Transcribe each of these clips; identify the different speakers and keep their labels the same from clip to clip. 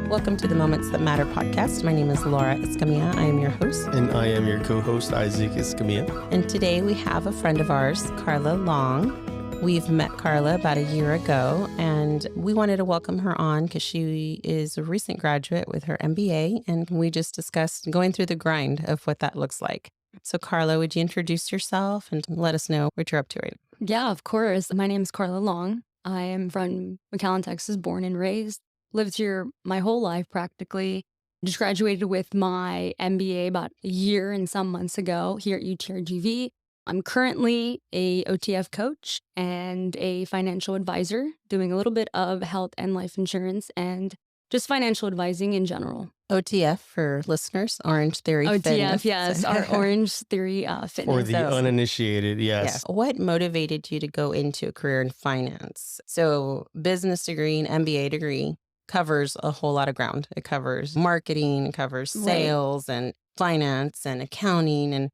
Speaker 1: Welcome to the Moments That Matter podcast. My name is Laura Escamilla. I am your host.
Speaker 2: And I am your co-host, Isaac Escamilla.
Speaker 1: And today we have a friend of ours, Carla Long. We've met Carla about a year ago, and we wanted to welcome her on because she is a recent graduate with her MBA, and we just discussed going through the grind of what that looks like. So Carla, would you introduce yourself and let us know what you're up to right now?
Speaker 3: Yeah, of course. My name is Carla Long. I am from McAllen, Texas, born and raised. Lived here my whole life practically. Just graduated with my MBA about a year and some months ago here at UTRGV. I'm currently a OTF coach and a financial advisor, doing a little bit of health and life insurance and just financial advising in general.
Speaker 1: OTF for listeners, Orange Theory
Speaker 3: OTF,
Speaker 1: Fitness.
Speaker 3: yes, our Orange Theory Fitness.
Speaker 2: For the uninitiated, yes.
Speaker 1: Yeah. What motivated you to go into a career in finance? So business degree and MBA degree covers a whole lot of ground. It covers marketing, it covers sales and finance and accounting. And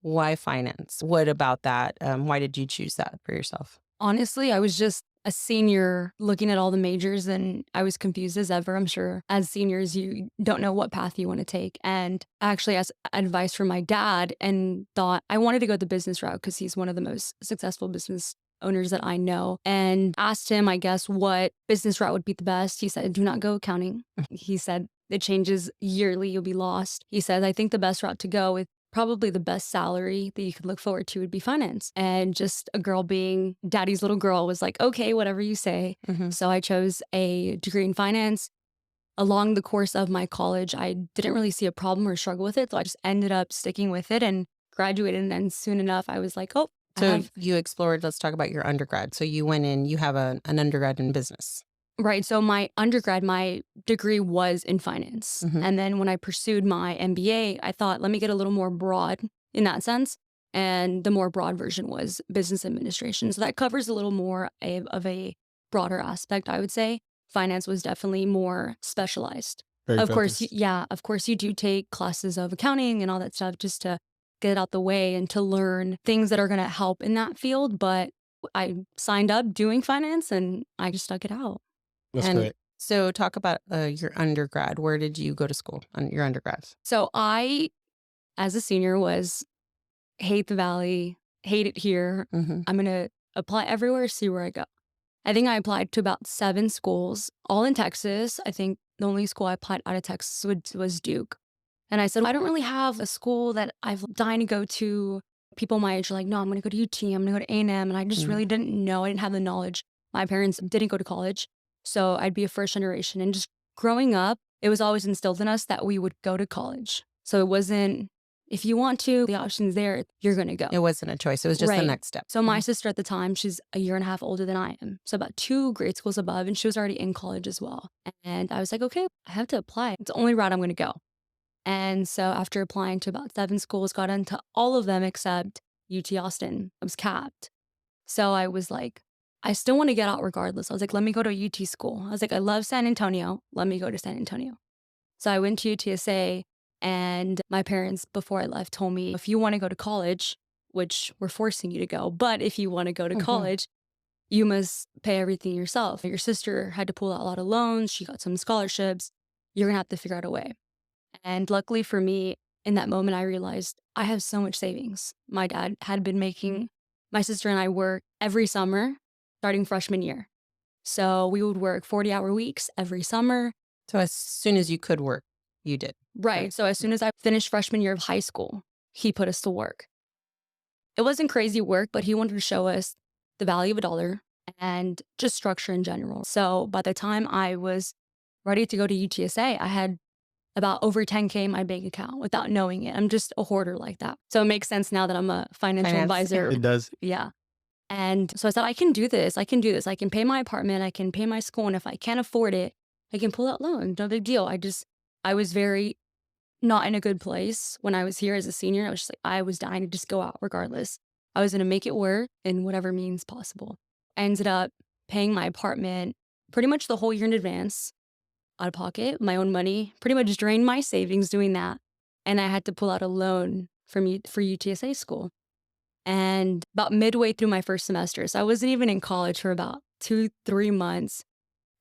Speaker 1: why finance? What about that? Why did you choose that for yourself?
Speaker 3: Honestly, I was just a senior looking at all the majors and I was confused as ever. I'm sure as seniors, you don't know what path you want to take. And I actually asked advice from my dad and thought I wanted to go the business route because he's one of the most successful business owners that I know, and asked him, I guess, what business route would be the best. He said, do not go accounting. He said, it changes yearly. You'll be lost. He said, I think the best route to go with probably the best salary that you could look forward to would be finance. And just a girl being daddy's little girl was like, okay, whatever you say.
Speaker 1: Mm-hmm.
Speaker 3: So I chose a degree in finance. Along the course of my college, I didn't really see a problem or struggle with it. So I just ended up sticking with it and graduated. And then soon enough, I was like, oh,
Speaker 1: so you explored, let's talk about your undergrad. So you went in, you have an undergrad in business.
Speaker 3: Right. So my undergrad, my degree was in finance.
Speaker 1: Mm-hmm.
Speaker 3: And then when I pursued my MBA, I thought, let me get a little more broad in that sense. And the more broad version was business administration. So that covers a little more of a broader aspect, I would say. Finance was definitely more specialized. Of course, you do take classes of accounting and all that stuff just to get it out the way and to learn things that are going to help in that field. But I signed up doing finance and I just stuck it out.
Speaker 2: That's great.
Speaker 1: So talk about your undergrad. Where did you go to school on your undergrad?
Speaker 3: So I, as a senior, was hate the Valley, hate it here.
Speaker 1: Mm-hmm.
Speaker 3: I'm going to apply everywhere, see where I go. I think I applied to about 7 schools, all in Texas. I think the only school I applied out of Texas was Duke. And I said, I don't really have a school that I've dying to go to. People my age are like, no, I'm going to go to UT, I'm going to go to A&M. And I just really didn't know. I didn't have the knowledge. My parents didn't go to college. So I'd be a first generation. And just growing up, it was always instilled in us that we would go to college. So it wasn't, if you want to, the option's there, you're going to go.
Speaker 1: It wasn't a choice. It was just the next step.
Speaker 3: So my sister at the time, she's a year and a half older than I am. So about 2 grade schools above, and she was already in college as well. And I was like, okay, I have to apply. It's the only route I'm going to go. And so after applying to about 7 schools, got into all of them except UT Austin. I was capped. So I was like, I still want to get out regardless. I was like, let me go to a UT school. I was like, I love San Antonio. Let me go to San Antonio. So I went to UTSA, and my parents, before I left, told me, if you want to go to college, which we're forcing you to go, but if you want to go to college, you must pay everything yourself. Your sister had to pull out a lot of loans. She got some scholarships. You're going to have to figure out a way. And luckily for me, in that moment, I realized I have so much savings. My dad had been making my sister and I work every summer, starting freshman year. So we would work 40-hour weeks every summer.
Speaker 1: So as soon as you could work, you did.
Speaker 3: Right. So as soon as I finished freshman year of high school, he put us to work. It wasn't crazy work, but he wanted to show us the value of a dollar and just structure in general. So by the time I was ready to go to UTSA, I had about over 10K in my bank account without knowing it. I'm just a hoarder like that. So it makes sense now that I'm a financial advisor.
Speaker 2: It does.
Speaker 3: Yeah. And so I said, I can do this. I can do this. I can pay my apartment. I can pay my school. And if I can't afford it, I can pull out loans. No big deal. I was very not in a good place when I was here as a senior. I was just like, I was dying to just go out regardless. I was going to make it work in whatever means possible. I ended up paying my apartment pretty much the whole year in advance, out of pocket, my own money, pretty much drained my savings doing that. And I had to pull out a loan for UTSA school. And about midway through my first semester, so I wasn't even in college for about 2-3 months,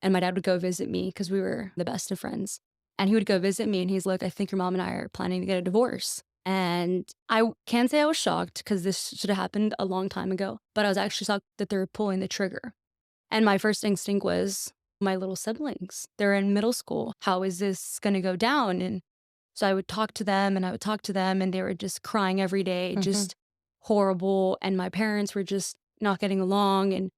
Speaker 3: And my dad would go visit me because we were the best of friends. And he would go visit me and he's like, I think your mom and I are planning to get a divorce. And I can't say I was shocked because this should have happened a long time ago, but I was actually shocked that they were pulling the trigger. And my first instinct was my little siblings. They're in middle school. How is this going to go down? And so I would talk to them and I would talk to them and they were just crying every day, just horrible. And my parents were just not getting along. And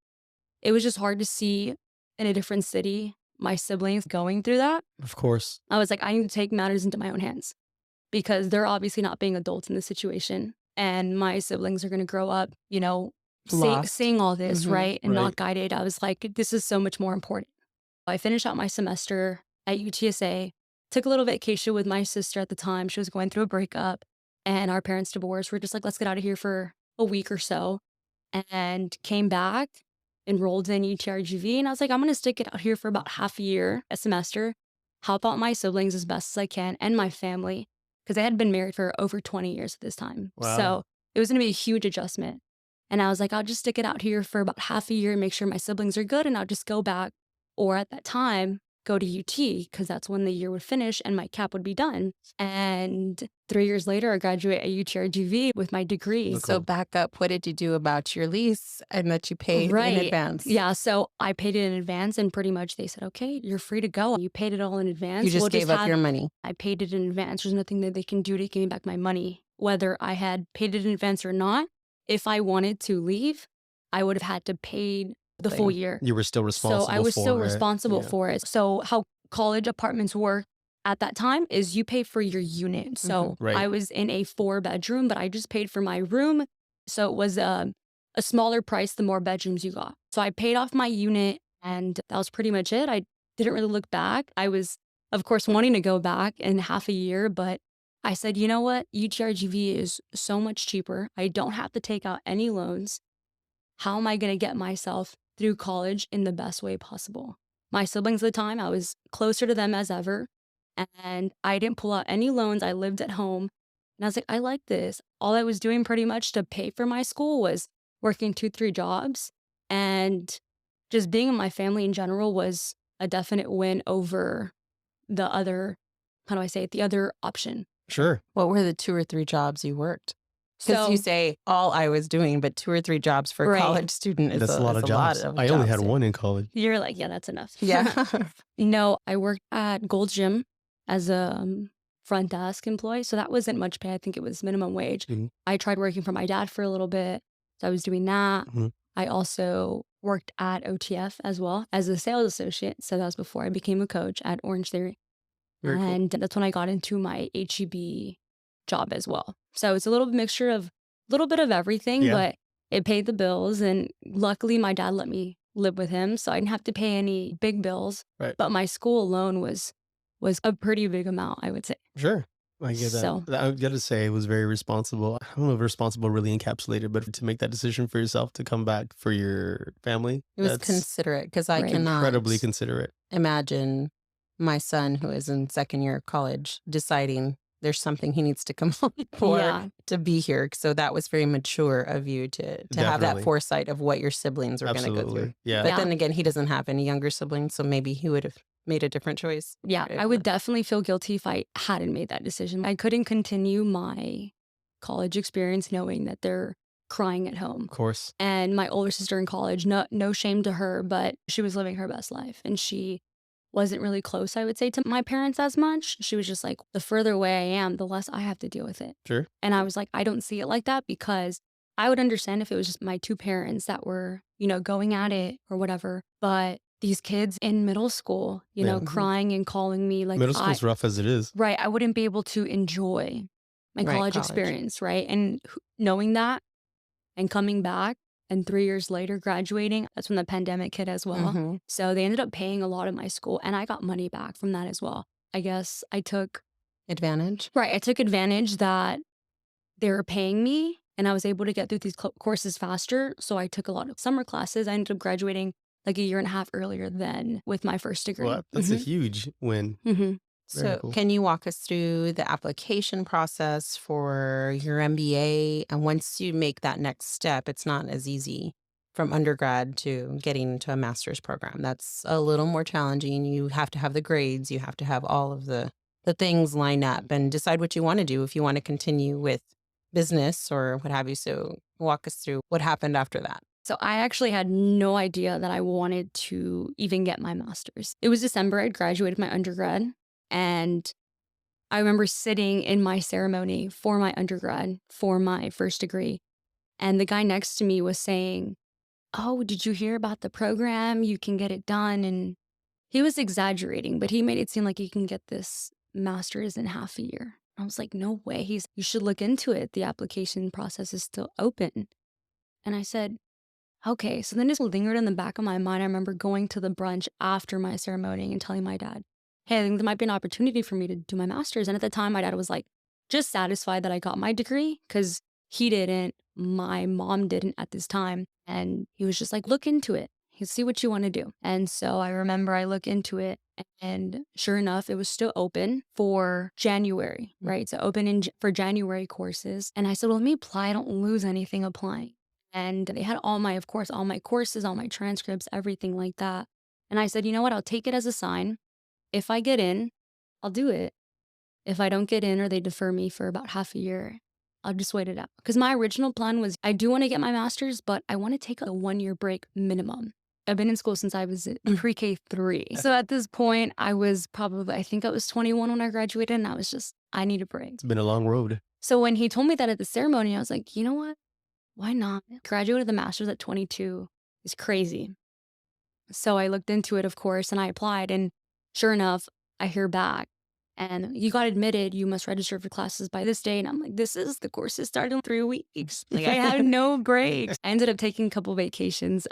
Speaker 3: it was just hard to see in a different city my siblings going through that.
Speaker 2: Of course.
Speaker 3: I was like, I need to take matters into my own hands because they're obviously not being adults in this situation. And my siblings are going to grow up, you know, seeing all this, right? And not guided. I was like, this is so much more important. I finished out my semester at UTSA, took a little vacation with my sister at the time. She was going through a breakup and our parents divorced. We're just like, let's get out of here for a week or so. And came back, enrolled in UTRGV. And I was like, I'm going to stick it out here for about half a year, a semester, help out my siblings as best as I can and my family because they had been married for over 20 years at this time.
Speaker 2: Wow.
Speaker 3: So it was going to be a huge adjustment. And I was like, I'll just stick it out here for about half a year and make sure my siblings are good. And I'll just go back. Or at that time, go to UT because that's when the year would finish and my cap would be done. And 3 years later, I graduate at UTRGV with my degree.
Speaker 1: Cool. So back up, what did you do about your lease and that you paid in advance?
Speaker 3: Yeah, so I paid it in advance and pretty much they said, okay, you're free to go. You paid it all in advance.
Speaker 1: You just gave up your money.
Speaker 3: I paid it in advance. There's nothing that they can do to give me back my money, whether I had paid it in advance or not. If I wanted to leave, I would have had to pay the full year.
Speaker 2: You were still responsible
Speaker 3: So I was still responsible
Speaker 2: Yeah.
Speaker 3: for it. So how college apartments work at that time is you pay for your unit. So
Speaker 2: Right.
Speaker 3: I was in a 4-bedroom, but I just paid for my room. So it was a smaller price the more bedrooms you got. So I paid off my unit and that was pretty much it. I didn't really look back. I was, of course, wanting to go back in half a year, but I said, you know what? UTRGV is so much cheaper. I don't have to take out any loans. How am I going to get myself through college in the best way possible? My siblings at the time, I was closer to them as ever. And I didn't pull out any loans. I lived at home. And I was like, I like this. All I was doing pretty much to pay for my school was working 2-3 jobs. And just being in my family in general was a definite win over the other, how do I say it, the other option.
Speaker 2: Sure.
Speaker 1: What were the 2 or 3 jobs you worked? Because you say all I was doing, but 2 or 3 jobs for a college student is
Speaker 2: That's a lot of jobs. I only had one in college.
Speaker 3: You're like, yeah, that's enough.
Speaker 1: Yeah.
Speaker 3: No, I worked at Gold's Gym as a front desk employee. So that wasn't much pay. I think it was minimum wage. I tried working for my dad for a little bit. So I was doing that. I also worked at OTF as well as a sales associate. So that was before I became a coach at Orange Theory.
Speaker 2: Very cool.
Speaker 3: That's when I got into my HEB job as well. So it's a little mixture of a little bit of everything, but it paid the bills. And luckily my dad let me live with him. So I didn't have to pay any big bills.
Speaker 2: Right.
Speaker 3: But my school alone was a pretty big amount, I would say.
Speaker 2: Sure. I get that.
Speaker 3: So-
Speaker 2: I got to say it was very responsible. I don't know if responsible really encapsulated, but to make that decision for yourself to come back for your family.
Speaker 1: It was
Speaker 2: that's
Speaker 1: considerate because I
Speaker 3: Right.
Speaker 1: cannot
Speaker 2: incredibly considerate.
Speaker 1: imagine my son who is in second year of college deciding there's something he needs to come home for
Speaker 3: Yeah.
Speaker 1: to be here. So that was very mature of you to have that
Speaker 2: Definitely.
Speaker 1: foresight of what your siblings were going to go
Speaker 2: Absolutely.
Speaker 1: through.
Speaker 2: Yeah.
Speaker 1: But
Speaker 3: Yeah.
Speaker 1: then again, he doesn't have any younger siblings, so maybe he would have made a different choice.
Speaker 3: Yeah,
Speaker 1: Right.
Speaker 3: I would definitely feel guilty if I hadn't made that decision. I couldn't continue my college experience knowing that they're crying at home.
Speaker 2: Of course.
Speaker 3: And my older sister in college, no shame to her, but she was living her best life. And she wasn't really close, I would say, to my parents as much. She was just like, the further away I am, the less I have to deal with it.
Speaker 2: Sure.
Speaker 3: And I was like, I don't see it like that because I would understand if it was just my 2 parents that were, going at it or whatever. But these kids in middle school,
Speaker 2: Yeah.
Speaker 3: crying and calling me like
Speaker 2: Middle school's rough as it is.
Speaker 3: Right. I wouldn't be able to enjoy my
Speaker 1: Right,
Speaker 3: college
Speaker 1: college.
Speaker 3: experience, right? And knowing that and coming back and 3 years later graduating, that's when the pandemic hit as well.
Speaker 1: Mhm.
Speaker 3: So they ended up paying a lot of my school and I got money back from that as well. I guess I took
Speaker 1: Advantage.
Speaker 3: advantage that they were paying me and I was able to get through these courses faster. So I took a lot of summer classes. I ended up graduating like a year and a half earlier than with my first degree.
Speaker 2: Well, that's a huge win.
Speaker 3: Mm-hmm.
Speaker 1: So
Speaker 2: cool.
Speaker 1: can you walk us through the application process for your MBA? And once you make that next step, it's not as easy from undergrad to getting into a master's program. That's a little more challenging. You have to have the grades, you have to have all of the things line up and decide what you want to do if you want to continue with business or what have you. So walk us through what happened after that.
Speaker 3: So I actually had no idea that I wanted to even get my master's. It was December, I'd graduated my undergrad, and I remember sitting in my ceremony for my undergrad, for my first degree, and the guy next to me was saying, "Oh, did you hear about the program? You can get it done." And he was exaggerating, but he made it seem like you can get this master's in half a year. I was like, "No way." You should look into it. The application process is still open. And I said, okay. So then it lingered in the back of my mind. I remember going to the brunch after my ceremony and telling my dad, hey, I think there might be an opportunity for me to do my master's. And at the time, my dad was like, just satisfied that I got my degree because he didn't, my mom didn't at this time. And he was just like, look into it. You see what you want to do. And so I remember I look into it, and sure enough, it was still open for January, right? So for January courses. And I said, well, let me apply. I don't lose anything applying. And they had all my courses, all my transcripts, everything like that. And I said, you know what? I'll take it as a sign. If I get in, I'll do it. If I don't get in or they defer me for about half a year, I'll just wait it out. Because my original plan was I do want to get my master's, but I want to take a 1-year break minimum. I've been in school since I was pre-K 3. So at this point, I was probably, I think I was 21 when I graduated, and I was just, I need a break.
Speaker 2: It's been a long road.
Speaker 3: So when he told me that at the ceremony, I was like, you know what? Why not? Graduated the master's at 22 is crazy. So I looked into it, of course, and I applied. And sure enough, I hear back. And you got admitted, you must register for classes by this day. And I'm like, the course is starting in 3 weeks. Like I had no breaks. I ended up taking a couple vacations.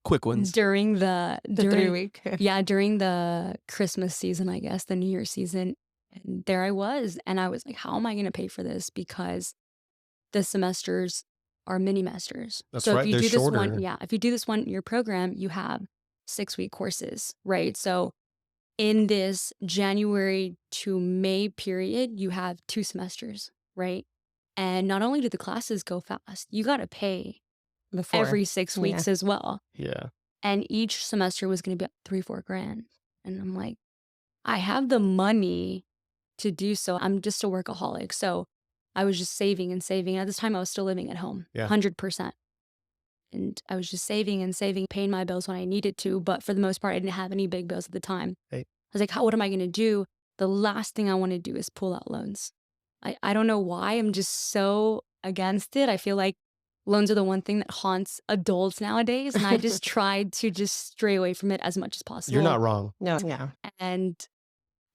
Speaker 2: Quick ones.
Speaker 3: During the
Speaker 1: 3 week.
Speaker 3: Yeah, during the Christmas season, I guess, the New Year season. And there I was. And I was like, how am I going to pay for this? Because the semesters are mini masters.
Speaker 2: That's
Speaker 3: so
Speaker 2: right.
Speaker 3: if you
Speaker 2: They're
Speaker 3: do
Speaker 2: shorter.
Speaker 3: if you do this 1-year program, you have 6-week courses, right? So in this January to May period, you have 2 semesters, right? And not only do the classes go fast, you got to pay
Speaker 1: Before.
Speaker 3: every 6 weeks as well.
Speaker 2: Yeah.
Speaker 3: And each semester was going to be $3-4 grand. And I'm like, I have the money to do so. I'm just a workaholic. So I was just saving and saving. At this time, I was still living at home, 100%. And I was just saving and saving, paying my bills when I needed to. But for the most part, I didn't have any big bills at the time.
Speaker 2: Hey.
Speaker 3: I was like, what am I going to do? The last thing I want to do is pull out loans. I don't know why. I'm just so against it. I feel like loans are the one thing that haunts adults nowadays. And I just tried to just stray away from it as much as possible.
Speaker 2: You're not wrong.
Speaker 1: No, yeah.
Speaker 3: And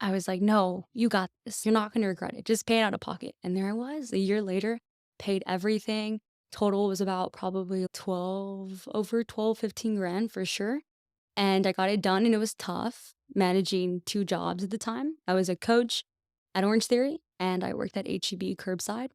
Speaker 3: I was like, no, you got this. You're not going to regret it. Just pay it out of pocket. And there I was, a year later, paid everything. Total was about probably over 12, 15 grand for sure. And I got it done, and it was tough managing 2 jobs at the time. I was a coach at Orange Theory, and I worked at HEB curbside.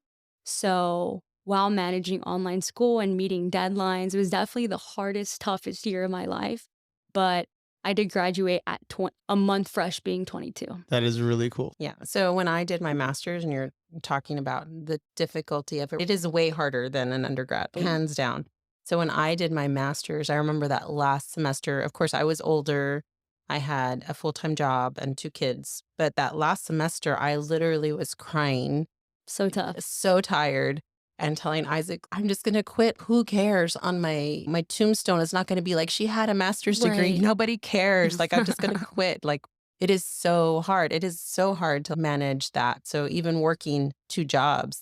Speaker 3: So while managing online school and meeting deadlines, it was definitely the hardest, toughest year of my life. But I did graduate at a month fresh, being 22.
Speaker 2: That is really cool.
Speaker 1: Yeah. So when I did my master's, and you're talking about the difficulty of it, it is way harder than an undergrad, hands down. So when I did my master's, I remember that last semester, of course, I was older. I had a full-time job and 2 kids. But that last semester, I literally was crying.
Speaker 3: So tough.
Speaker 1: So tired. And telling Isaac, I'm just going to quit. Who cares? On my tombstone, it's not going to be like, she had a master's degree.
Speaker 3: Right.
Speaker 1: Nobody cares. Like, I'm just going to quit. Like, it is so hard. It is so hard to manage that. So even working 2 jobs,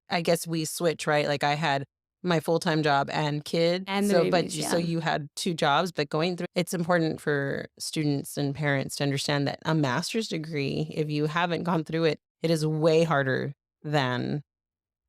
Speaker 1: I guess we switch, right? Like I had my full-time job and kid.
Speaker 3: And
Speaker 1: so,
Speaker 3: the babies,
Speaker 1: so you had 2 jobs, but going through, it's important for students and parents to understand that a master's degree, if you haven't gone through it, it is way harder than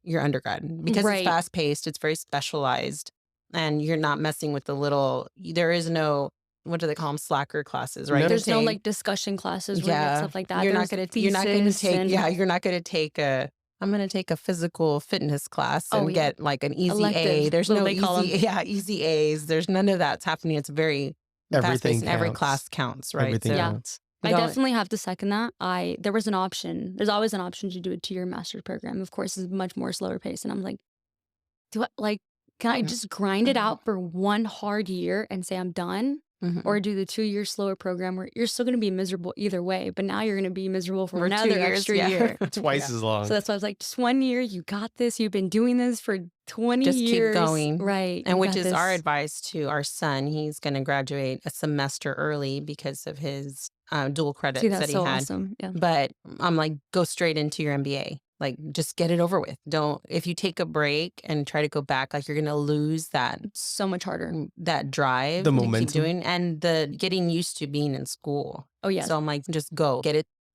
Speaker 1: your undergrad because
Speaker 3: Right.
Speaker 1: it's fast paced, it's very specialized, and you're not messing with there is no, what do they call them? Slacker classes, right?
Speaker 3: There's no like discussion classes where you get stuff like that.
Speaker 1: You're not
Speaker 3: There's
Speaker 1: going to
Speaker 3: thesis
Speaker 1: take,
Speaker 3: and-
Speaker 1: you're not going to take I'm going to take a physical fitness class and get like an easy
Speaker 3: Elective,
Speaker 1: A. There's
Speaker 3: what
Speaker 1: no
Speaker 3: they call
Speaker 1: easy A's. There's none of that's happening. It's very
Speaker 2: Everything
Speaker 1: fast-paced and every
Speaker 2: counts.
Speaker 1: class counts, right?
Speaker 2: Everything
Speaker 1: So-
Speaker 2: counts.
Speaker 3: I
Speaker 1: Don't-
Speaker 3: definitely have to second that. There was an option. There's always an option to do a 2-year master's program. Of course, it's much more slower pace. And I'm like, Can I just grind it out for one hard year and say I'm done?
Speaker 1: Mhm.
Speaker 3: Or do the 2-year slower program where you're still going to be miserable either way, but now you're going to be miserable for
Speaker 1: For 2
Speaker 3: another
Speaker 1: years,
Speaker 3: extra
Speaker 1: yeah.
Speaker 3: year.
Speaker 2: Twice
Speaker 1: Yeah.
Speaker 2: as long.
Speaker 3: So that's why I was like, just 1 year, you got this. You've been doing this for 20
Speaker 1: Just keep
Speaker 3: years.
Speaker 1: going.
Speaker 3: Right.
Speaker 1: And
Speaker 3: you
Speaker 1: which
Speaker 3: got
Speaker 1: is our
Speaker 3: this.
Speaker 1: advice to our son. He's going to graduate a semester early because of his dual
Speaker 3: See,
Speaker 1: credits
Speaker 3: that's
Speaker 1: that he
Speaker 3: so
Speaker 1: had.
Speaker 3: awesome. Yeah.
Speaker 1: But I'm like, go straight into your MBA. Like, just get it over with. Don't, if you take a break and try to go back, like, you're going to lose that
Speaker 3: It's so much harder.
Speaker 1: that drive
Speaker 2: The
Speaker 1: to keep
Speaker 2: momentum.
Speaker 1: doing and the getting used to being in school.
Speaker 3: Oh, yes.
Speaker 1: So I'm like, just go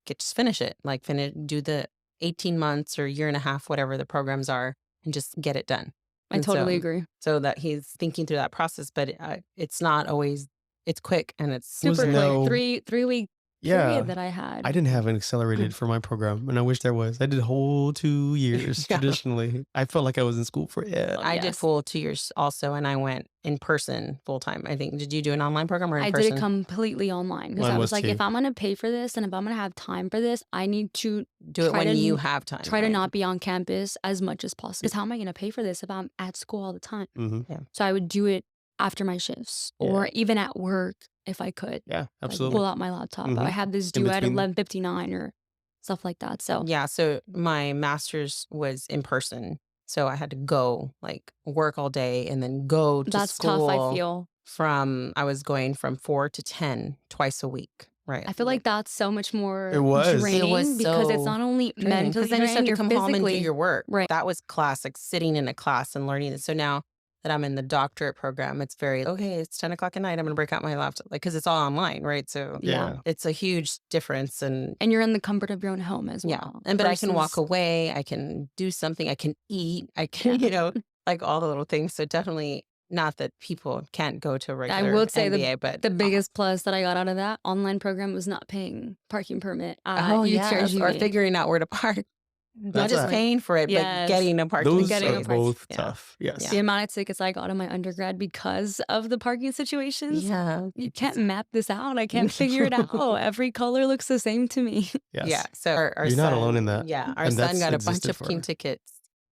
Speaker 1: just finish it. Like do the 18 months or year and a half, whatever the programs are, and just get it done.
Speaker 3: I
Speaker 1: And
Speaker 3: totally agree.
Speaker 1: So that he's thinking through that process, but it's not always, it's quick and it's
Speaker 2: Was
Speaker 3: Super
Speaker 2: no-
Speaker 3: quick. 3-week
Speaker 2: Yeah.
Speaker 3: period that I had.
Speaker 2: I didn't have an accelerated for my program, and I wish there was. I did a whole 2 years
Speaker 1: Yeah.
Speaker 2: traditionally. I felt like I was in school forever.
Speaker 1: I did
Speaker 3: Yes.
Speaker 1: full 2 years also, and I went in person full time. I think. Did you do an online program or in
Speaker 3: I
Speaker 1: person?
Speaker 3: did it completely online because
Speaker 2: Mine
Speaker 3: I
Speaker 2: was
Speaker 3: was like,
Speaker 2: too.
Speaker 3: if I'm going to pay for this and if I'm going to have time for this, I need to
Speaker 1: Do it
Speaker 3: try
Speaker 1: when
Speaker 3: to
Speaker 1: you
Speaker 3: n-
Speaker 1: have time.
Speaker 3: try to
Speaker 1: right?
Speaker 3: not be on campus as much as possible. Because how am I going to pay for this if I'm at school all the time?
Speaker 2: Hmm.
Speaker 3: So I would do it after my shifts or even at work if I could.
Speaker 2: Yeah,
Speaker 3: Like
Speaker 2: absolutely.
Speaker 3: pull out my laptop.
Speaker 2: Mhm.
Speaker 3: I had this
Speaker 2: In
Speaker 3: due at
Speaker 2: between.
Speaker 3: 11:59 or stuff like that. So
Speaker 1: Yeah. So my master's was in person, so I had to go like work all day and then go to
Speaker 3: that's
Speaker 1: school.
Speaker 3: tough, I feel.
Speaker 1: I was going from 4 to 10 twice a week. Right.
Speaker 3: I feel like that's so much more
Speaker 2: It was.
Speaker 3: draining
Speaker 1: It was
Speaker 3: because it's
Speaker 1: so
Speaker 3: not only mentally
Speaker 1: because then you still have
Speaker 3: draining,
Speaker 1: to
Speaker 3: you're
Speaker 1: come home and do
Speaker 3: physically.
Speaker 1: your work.
Speaker 3: Right.
Speaker 1: That was class, like sitting in a class and learning it. So now that I'm in the doctorate program, it's very, okay, it's 10 o'clock at night. I'm going to break out my laptop, like, because it's all online, right? So
Speaker 3: Yeah.
Speaker 1: it's a huge difference. And
Speaker 3: And you're in the comfort of your own home as
Speaker 1: yeah,
Speaker 3: well.
Speaker 1: but I can walk
Speaker 3: versus-
Speaker 1: away. I can do something. I can eat. I can, like all the little things. So definitely not that people can't go to a regular
Speaker 3: would say
Speaker 1: MBA, but
Speaker 3: The biggest plus that I got out of that online program was not paying parking permit at
Speaker 1: oh yes, or
Speaker 3: UTRGV.
Speaker 1: figuring out where to park. Not
Speaker 2: That's
Speaker 1: just
Speaker 2: a-
Speaker 1: paying for it,
Speaker 3: Yes.
Speaker 1: but getting a parking
Speaker 2: Those
Speaker 3: Getting a
Speaker 2: are
Speaker 1: space.
Speaker 2: both
Speaker 1: Yeah.
Speaker 2: tough. Yes.
Speaker 3: The amount of tickets I got in my undergrad because of the parking situations.
Speaker 1: Yeah.
Speaker 3: You can't map this out. I can't figure it out. Every color looks the same to me.
Speaker 2: Yes.
Speaker 1: Yeah. So our
Speaker 2: You're not
Speaker 1: son-
Speaker 2: alone in that.
Speaker 1: Yeah. Our
Speaker 2: And
Speaker 1: son
Speaker 2: that's
Speaker 1: got a bunch
Speaker 2: existed
Speaker 1: of
Speaker 2: for-
Speaker 1: pink tickets.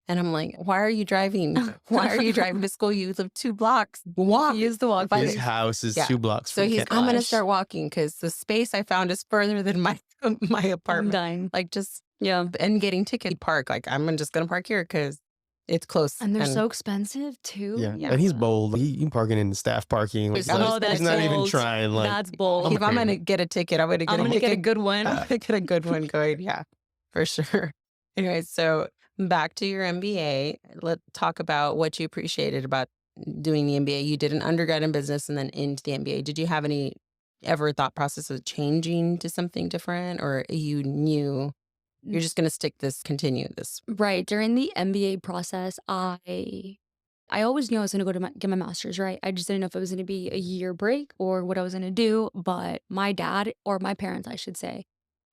Speaker 1: And I'm like, why are you driving? Why are you driving to school? You live 2 blocks. Walk.
Speaker 3: Use the walk.
Speaker 1: By
Speaker 2: His
Speaker 1: the-
Speaker 2: house is
Speaker 1: Yeah.
Speaker 2: 2 blocks
Speaker 1: So
Speaker 2: from
Speaker 1: he's,
Speaker 2: campus.
Speaker 1: I'm going to
Speaker 3: Gosh.
Speaker 1: start walking because the space I found is further than my my
Speaker 3: I'm
Speaker 1: apartment.
Speaker 3: dying.
Speaker 1: Like just,
Speaker 3: Yeah.
Speaker 1: and getting ticket park. Like I'm just going to park here because it's close.
Speaker 3: And they're so expensive too.
Speaker 2: Yeah.
Speaker 1: Yeah.
Speaker 2: And he's bold. He parking in the staff parking. Like,
Speaker 1: Oh,
Speaker 2: he's
Speaker 1: that's
Speaker 2: not even
Speaker 3: bold.
Speaker 2: trying. Like,
Speaker 3: That's bold.
Speaker 1: If I'm
Speaker 2: okay.
Speaker 1: going to get a ticket, I'm going to get
Speaker 3: I'm
Speaker 1: a
Speaker 3: going to get a
Speaker 1: ticket.
Speaker 3: good one.
Speaker 1: Get a good one going. Yeah, for sure. Anyway, so back to your MBA. Let's talk about what you appreciated about doing the MBA. You did an undergrad in business and then into the MBA. Did you have any ever thought process of changing to something different, or you knew you're just going to continue this?
Speaker 3: Right. During the MBA process, I always knew I was going to go to get my master's, right? I just didn't know if it was going to be a year break or what I was going to do. But my dad, or my parents, I should say,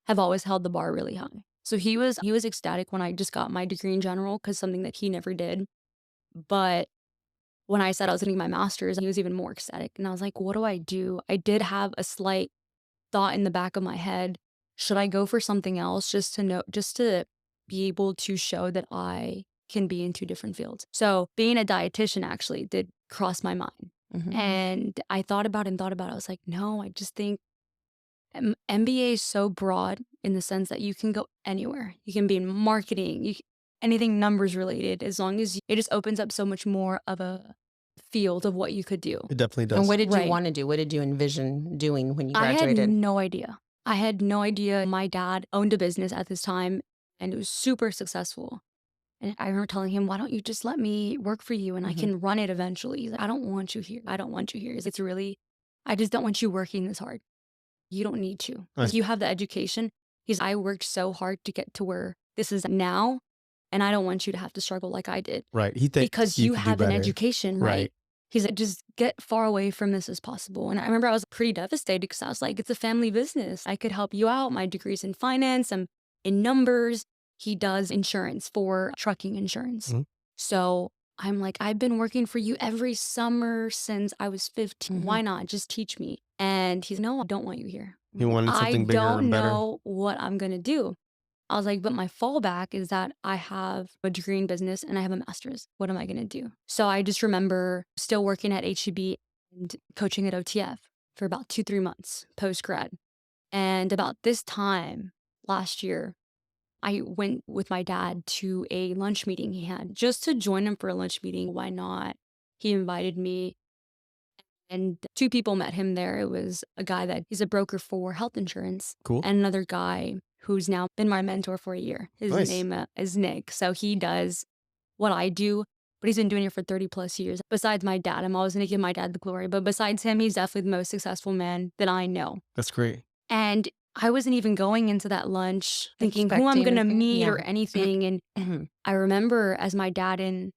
Speaker 3: have always held the bar really high. So he was ecstatic when I just got my degree in general, because something that he never did. But when I said I was going to get my master's, he was even more ecstatic. And I was like, what do I do? I did have a slight thought in the back of my head. Should I go for something else just to be able to show that I can be in 2 different fields? So being a dietitian actually did cross my mind.
Speaker 1: Mhm.
Speaker 3: And I thought about it. I was like, no, I just think MBA is so broad in the sense that you can go anywhere. You can be in marketing, anything numbers related, as long as it just opens up so much more of a field of what you could do.
Speaker 2: It definitely does.
Speaker 1: And what did you
Speaker 3: Right.
Speaker 1: want to do? What did you envision doing when you
Speaker 3: I had
Speaker 1: graduated?
Speaker 3: no idea. My dad owned a business at this time and it was super successful. And I remember telling him, why don't you just let me work for you and I
Speaker 1: Mhm.
Speaker 3: can run it eventually? He's like, I don't want you here. I just don't want you working this hard. You don't need to.
Speaker 2: Nice.
Speaker 3: If you have the education, I worked so hard to get to where this is now. And I don't want you to have to struggle like I did.
Speaker 2: Right. He thinks
Speaker 3: Because
Speaker 2: you
Speaker 3: you
Speaker 2: could do
Speaker 3: have an
Speaker 2: better.
Speaker 3: education, right? He's like, just get far away from this as possible. And I remember I was pretty devastated because I was like, it's a family business. I could help you out. My degree's in finance, I'm in numbers. He does insurance for trucking insurance.
Speaker 2: Mhm.
Speaker 3: So I'm like, I've been working for you every summer since I was 15.
Speaker 1: Mhm.
Speaker 3: Why not? Just teach me. And he's, no, I don't want you here.
Speaker 2: He wanted
Speaker 3: I
Speaker 2: something bigger
Speaker 3: don't
Speaker 2: and better.
Speaker 3: know what I'm going to do. I was like, but my fallback is that I have a degree in business and I have a master's. What am I going to do? So I just remember still working at HEB and coaching at OTF for about 2, 3 months post grad. And about this time last year, I went with my dad to a lunch meeting he had just to join him for a lunch meeting. Why not? He invited me, and 2 people met him there. It was a guy that he's a broker for health insurance,
Speaker 2: Cool.
Speaker 3: and another guy who's now been my mentor for a year. His
Speaker 2: Nice.
Speaker 3: name is Nick. So he does what I do, but he's been doing it for 30 plus years. Besides my dad, I'm always going to give my dad the glory, but besides him, he's definitely the most successful man that I know.
Speaker 2: That's great.
Speaker 3: And I wasn't even going into that lunch thinking who I'm
Speaker 1: Expecting
Speaker 3: going to
Speaker 1: anything?
Speaker 3: meet
Speaker 1: Yeah.
Speaker 3: or anything. And
Speaker 1: Mhm.
Speaker 3: I remember as my dad and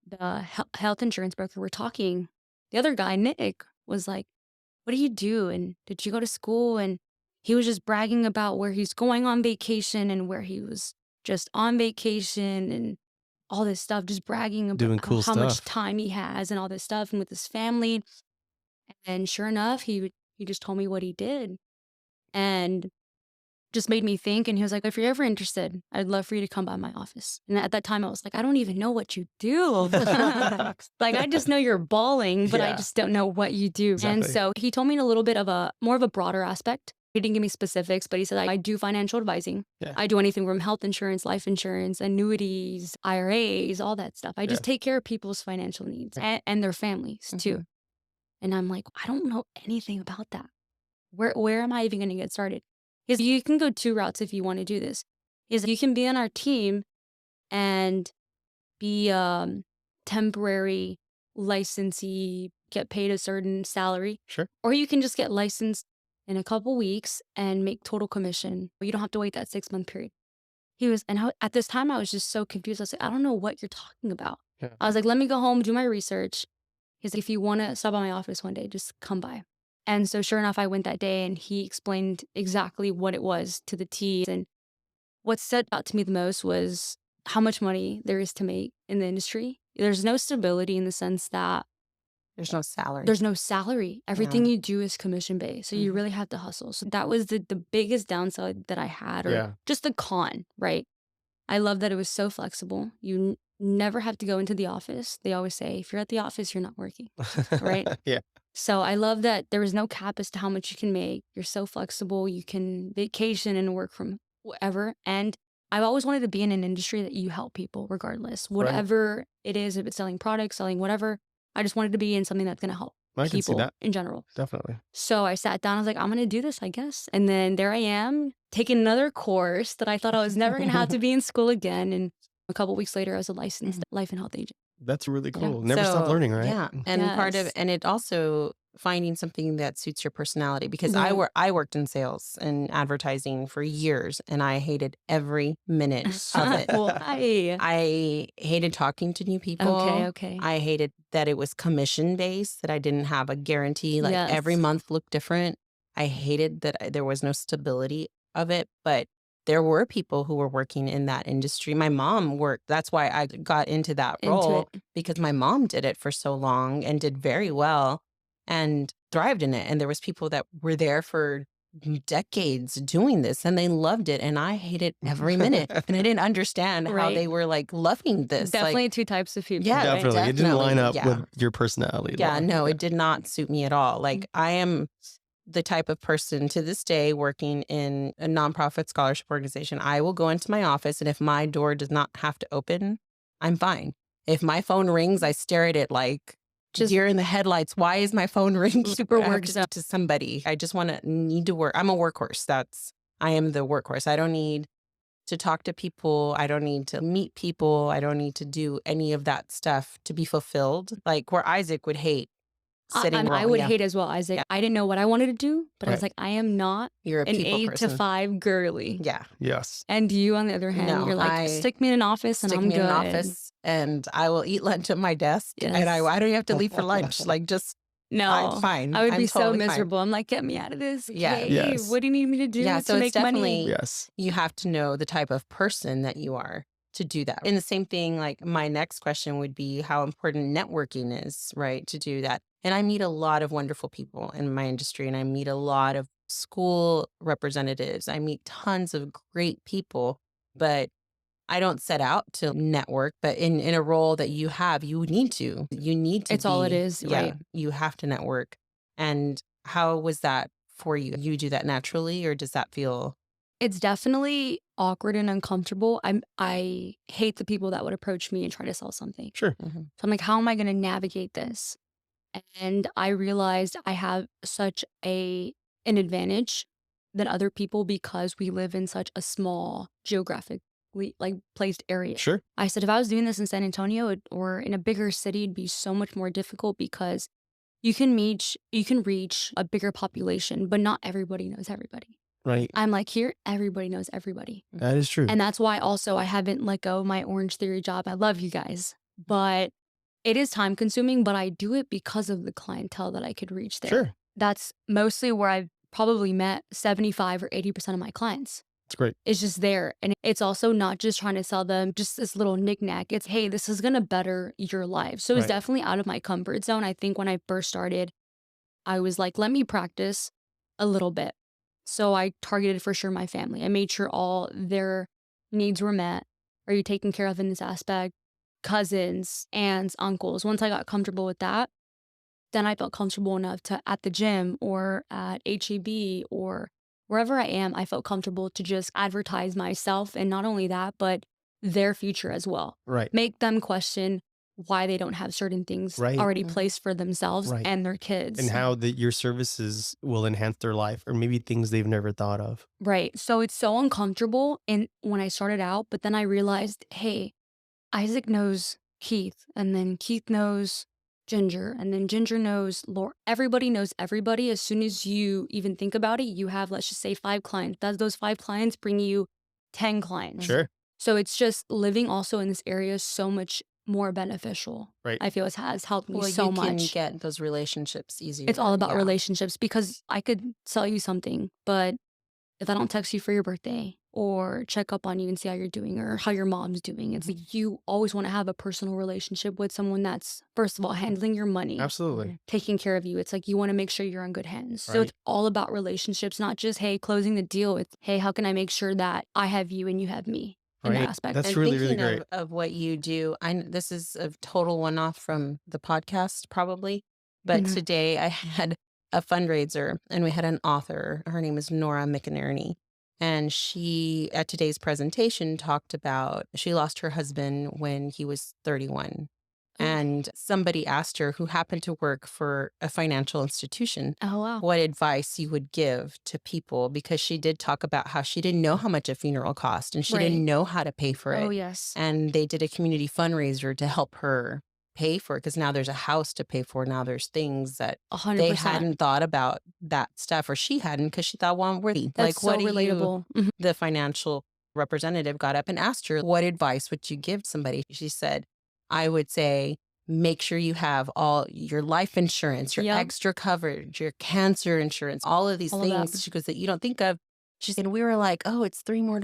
Speaker 3: the health insurance broker were talking, the other guy, Nick, was like, what do you do? And did you go to school? And he was just bragging about where he's going on vacation and where he was just on vacation and all this stuff, just bragging about
Speaker 2: Doing cool
Speaker 3: how much
Speaker 2: stuff.
Speaker 3: time he has and all this stuff and with his family. And sure enough, he just told me what he did and just made me think. And he was like, if you're ever interested, I'd love for you to come by my office. And at that time, I was like, I don't even know what you do. Like, I just know you're balling, but I
Speaker 2: Yeah.
Speaker 3: just don't know what you do. And
Speaker 2: Exactly.
Speaker 3: so he told me in a little bit of more of a broader aspect. He didn't give me specifics, but he said, I do financial advising.
Speaker 2: Yeah.
Speaker 3: I do anything from health insurance, life insurance, annuities, IRAs, all that stuff. I just take care of people's financial needs and their families too.
Speaker 1: Mhm.
Speaker 3: And I'm like, I don't know anything about that. Where am I even going to get started? Because you can go 2 routes if you want to do this. Is you can be on our team and be temporary licensee, get paid a certain salary,
Speaker 2: Sure.
Speaker 3: or you can just get licensed in a couple weeks and make total commission. You don't have to wait that 6-month period. At this time, I was just so confused. I was like, I don't know what you're talking about.
Speaker 2: Yeah.
Speaker 3: I was like, let me go home, do my research. He's like, if you want to stop by my office one day, just come by. And so sure enough, I went that day and he explained exactly what it was to the T. And what stood out to me the most was how much money there is to make in the industry. There's no stability in the sense that
Speaker 1: There's no salary.
Speaker 3: there's no salary. Everything you do is commission based. So you
Speaker 1: Mhm.
Speaker 3: really have to hustle. So that was the biggest downside that I had, or
Speaker 2: Yeah.
Speaker 3: just the con, right? I love that it was so flexible. You never have to go into the office. They always say, if you're at the office, you're not working. Right.
Speaker 2: Yeah.
Speaker 3: So I love that there was no cap as to how much you can make. You're so flexible. You can vacation and work from wherever. And I've always wanted to be in an industry that you help people regardless,
Speaker 2: Right.
Speaker 3: whatever it is, if it's selling products, selling whatever. I just wanted to be in something that's going to help
Speaker 2: I can see
Speaker 3: people
Speaker 2: that.
Speaker 3: in general.
Speaker 2: Definitely.
Speaker 3: So I sat down. I was like, I'm going to do this, I guess. And then there I am taking another course that I thought I was never going to have to be in school again. And a couple weeks later, I was a licensed life and health agent.
Speaker 2: That's really
Speaker 3: Yeah.
Speaker 2: cool. Never stop
Speaker 1: So,
Speaker 2: learning, right?
Speaker 1: Yeah. And part of
Speaker 3: Yes.
Speaker 1: and it also finding something that suits your personality because
Speaker 3: Right.
Speaker 1: I worked in sales and advertising for years and I hated every minute of it.
Speaker 3: Why?
Speaker 1: I hated talking to new people.
Speaker 3: Okay.
Speaker 1: I hated that it was commission based, that I didn't have a guarantee. Like every
Speaker 3: Yes.
Speaker 1: month looked different. I hated that there was no stability of it. But there were people who were working in that industry. My mom worked. That's why I got into that
Speaker 3: Into
Speaker 1: role
Speaker 3: it.
Speaker 1: because my mom did it for so long and did very well and thrived in it. And there was people that were there for decades doing this and they loved it. And I hated every minute. And I didn't understand how
Speaker 3: Right.
Speaker 1: they were like loving this.
Speaker 3: Definitely
Speaker 1: Like,
Speaker 3: 2 types of people.
Speaker 1: Yeah,
Speaker 3: right?
Speaker 2: Definitely. It didn't line up
Speaker 1: Definitely,
Speaker 2: with your personality. at
Speaker 1: yeah,
Speaker 2: all.
Speaker 1: no, it did not suit me at all. Like I am the type of person to this day working in a nonprofit scholarship organization. I will go into my office and if my door does not have to open, I'm fine. If my phone rings, I stare at it like
Speaker 3: Just-
Speaker 1: deer in the headlights. Why is my phone ringing?
Speaker 3: Super
Speaker 1: I have
Speaker 3: work
Speaker 1: to
Speaker 3: zone.
Speaker 1: talk to somebody. I just need to work. I'm a workhorse. I am the workhorse. I don't need to talk to people. I don't need to meet people. I don't need to do any of that stuff to be fulfilled. Like where Isaac would hate sitting
Speaker 3: I
Speaker 1: around.
Speaker 3: would
Speaker 1: Yeah.
Speaker 3: hate as well, Isaac.
Speaker 1: Yeah.
Speaker 3: I didn't know what I wanted to do, but I was
Speaker 2: Right.
Speaker 3: like, I am not
Speaker 1: You're a
Speaker 3: an
Speaker 1: people
Speaker 3: 8
Speaker 1: person.
Speaker 3: to 5 girly.
Speaker 1: Yeah.
Speaker 2: Yes.
Speaker 3: And you, on the other hand,
Speaker 1: No,
Speaker 3: you're like,
Speaker 1: I-
Speaker 3: stick me in an office and
Speaker 1: Stick
Speaker 3: I'm
Speaker 1: me
Speaker 3: good.
Speaker 1: in an office and I will eat lunch at my desk. And
Speaker 3: Yes.
Speaker 1: I don't even have to leave for lunch. Like just,
Speaker 3: No,
Speaker 1: I'm fine.
Speaker 3: I would
Speaker 1: I'm
Speaker 3: be so
Speaker 1: totally fine.
Speaker 3: miserable. I'm like, get me out of this.
Speaker 1: Yeah.
Speaker 3: cave.
Speaker 2: Yes.
Speaker 3: What do you need me to do
Speaker 1: Yeah,
Speaker 3: to
Speaker 1: so it's
Speaker 3: make money?
Speaker 1: definitely-
Speaker 2: Yes.
Speaker 1: You have to know the type of person that you are to do that. And the same thing, like my next question would be how important networking is, right? To do that. And I meet a lot of wonderful people in my industry and I meet a lot of school representatives. I meet tons of great people. but I don't set out to network, but in a role that you have, you need to. You need to
Speaker 3: It's all it
Speaker 1: be,
Speaker 3: is, right?
Speaker 1: you have to network. And how was that for you? You do that naturally, or does that feel
Speaker 3: It's definitely awkward and uncomfortable. I hate the people that would approach me and try to sell something.
Speaker 2: Sure.
Speaker 1: Mhm.
Speaker 3: So I'm like, how am I going to navigate this? And I realized I have such an advantage than other people because we live in such a small geographically like placed area.
Speaker 2: Sure.
Speaker 3: I said if I was doing this in San Antonio or in a bigger city, it'd be so much more difficult because you can reach a bigger population, but not everybody knows everybody.
Speaker 2: Right.
Speaker 3: I'm like, here, everybody knows everybody.
Speaker 2: That is true.
Speaker 3: And that's why also I haven't let go of my Orange Theory job. I love you guys, but it is time consuming, but I do it because of the clientele that I could reach there.
Speaker 2: Sure.
Speaker 3: That's mostly where I've probably met 75 or 80% of my clients.
Speaker 2: It's great.
Speaker 3: It's just there. And it's also not just trying to sell them just this little knickknack. It's, hey, this is going to better your life. So it's
Speaker 2: Right.
Speaker 3: definitely out of my comfort zone. I think when I first started, I was like, let me practice a little bit. So I targeted for sure my family. I made sure all their needs were met. Are you taken care of in this aspect? Cousins, aunts, uncles. Once I got comfortable with that, then I felt comfortable enough to at the gym or at HEB or wherever I am, I felt comfortable to just advertise myself. And not only that, but their future as well.
Speaker 2: Right.
Speaker 3: Make them question why they don't have certain things
Speaker 2: Right.
Speaker 3: already
Speaker 1: Mhm.
Speaker 3: placed for themselves
Speaker 2: Right.
Speaker 3: and their kids.
Speaker 2: And how your services will enhance their life, or maybe things they've never thought of.
Speaker 3: Right. So it's so uncomfortable and when I started out, but then I realized, hey, Isaac knows Keith, and then Keith knows Ginger, and then Ginger knows Laura. Everybody knows everybody. As soon as you even think about it, you have, let's just say, 5 clients. Those 5 clients bring you 10 clients.
Speaker 2: Sure.
Speaker 3: So it's just living also in this area is so much more beneficial.
Speaker 2: Right.
Speaker 3: I feel it has helped me
Speaker 1: well,
Speaker 3: so
Speaker 1: you can
Speaker 3: much.
Speaker 1: get those relationships easier.
Speaker 3: It's all about
Speaker 1: Yeah.
Speaker 3: relationships because I could sell you something, but if I don't text you for your birthday or check up on you and see how you're doing or how your mom's doing, it's like you always want to have a personal relationship with someone that's, first of all, handling your money,
Speaker 2: Absolutely.
Speaker 3: taking care of you. It's like you want to make sure you're in good hands. So
Speaker 2: Right.
Speaker 3: it's all about relationships, not just, hey, closing the deal. It's, hey, how can I make sure that I have you and you have me in that
Speaker 2: Right.
Speaker 3: aspect?
Speaker 2: That's
Speaker 1: And
Speaker 2: really, really
Speaker 1: thinking
Speaker 2: great.
Speaker 1: of what you do, this is a total one off from the podcast, probably. But
Speaker 3: Mhm.
Speaker 1: today I had a fundraiser and we had an author. Her name is Nora McInerney. And she, at today's presentation, talked about she lost her husband when he was 31. And somebody asked her, who happened to work for a financial institution,
Speaker 3: Oh, wow.
Speaker 1: what advice you would give to people, because she did talk about how she didn't know how much a funeral cost and she
Speaker 3: Right.
Speaker 1: didn't know how to pay for it.
Speaker 3: Oh, yes.
Speaker 1: And they did a community fundraiser to help her pay for it because now there's a house to pay for. Now there's things that
Speaker 3: 100%.
Speaker 1: they hadn't thought about that stuff, or she hadn't, because she thought, well, I'm worthy.
Speaker 3: That's
Speaker 1: Like,
Speaker 3: so
Speaker 1: what do you,
Speaker 3: relatable. Mhm.
Speaker 1: the financial representative got up and asked her, what advice would you give somebody? She said, I would say, make sure you have all your life insurance, your
Speaker 3: Yep.
Speaker 1: extra coverage, your cancer insurance, all of these
Speaker 3: All of that.
Speaker 1: things. She goes, that you don't think of. She said, we were like, oh, it's $3 more.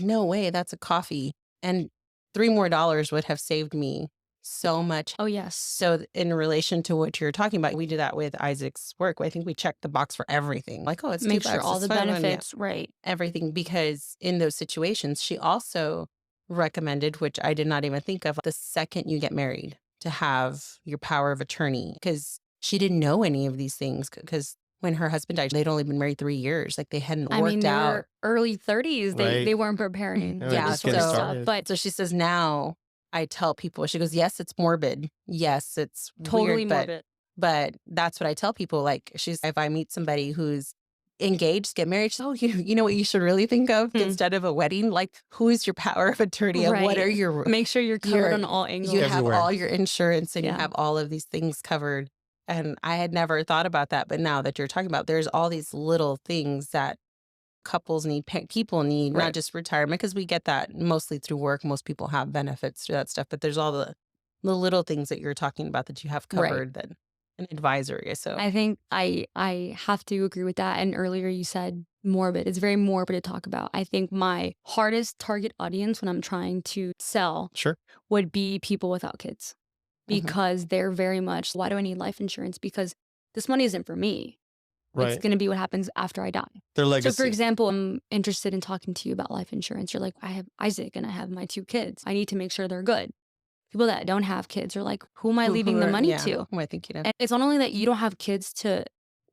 Speaker 1: No way, that's a coffee. And $3 more would have saved me so much.
Speaker 3: Oh, yes.
Speaker 1: So in relation to what you're talking about, we do that with Isaac's work. I think we check the box for everything. Like, oh, it's
Speaker 3: Make
Speaker 1: $2,
Speaker 3: sure all
Speaker 1: it's
Speaker 3: the
Speaker 1: $5,
Speaker 3: benefits, right.
Speaker 1: everything. Because in those situations, she also recommended, which I did not even think of, the second you get married, to have your power of attorney, because she didn't know any of these things. Because when her husband died, they'd only been married 3 years. Like, they hadn't
Speaker 3: I mean,
Speaker 1: worked
Speaker 3: they
Speaker 1: out.
Speaker 3: were early 30s.
Speaker 2: Right.
Speaker 3: They weren't preparing
Speaker 2: No,
Speaker 3: for
Speaker 1: Yeah,
Speaker 3: this
Speaker 2: just
Speaker 3: sort of
Speaker 2: getting
Speaker 3: stuff.
Speaker 2: started.
Speaker 3: But
Speaker 1: So she says, now I tell people, she goes, yes, it's morbid. Yes, it's
Speaker 3: totally
Speaker 1: weird, but
Speaker 3: morbid.
Speaker 1: But that's what I tell people. Like, if I meet somebody who's engaged, get married, she's, oh, you know what you should really think of
Speaker 3: Hmm.
Speaker 1: instead of a wedding? Like, who is your power of attorney? And what
Speaker 3: Right.
Speaker 1: are your,
Speaker 3: Make sure you're covered
Speaker 1: You're-
Speaker 3: on all angles.
Speaker 1: you have
Speaker 2: Everywhere.
Speaker 1: all your insurance and you
Speaker 3: Yeah.
Speaker 1: have all of these things covered. And I had never thought about that. But now that you're talking about, there's all these little things that couples need, people need,
Speaker 3: Right.
Speaker 1: not just retirement, because we get that mostly through work. Most people have benefits through that stuff. But there's all the little things that you're talking about that you have
Speaker 3: Right.
Speaker 1: covered, that an advisory. So
Speaker 3: I think I have to agree with that. And earlier you said morbid. It's very morbid to talk about. I think my hardest target audience when I'm trying to sell
Speaker 2: Sure.
Speaker 3: would be people without kids
Speaker 1: Mhm.
Speaker 3: because they're very much, why do I need life insurance? Because this money isn't for me. What's
Speaker 2: Right.
Speaker 3: going to be what happens after I die?
Speaker 2: Their
Speaker 3: So, for
Speaker 2: legacy.
Speaker 3: example, I'm interested in talking to you about life insurance. You're like, I have Isaac and I have my 2 kids. I need to make sure they're good. People that don't have kids are like, who am I leaving the money to?
Speaker 1: Who I think you know.
Speaker 3: And it's not only that you don't have kids to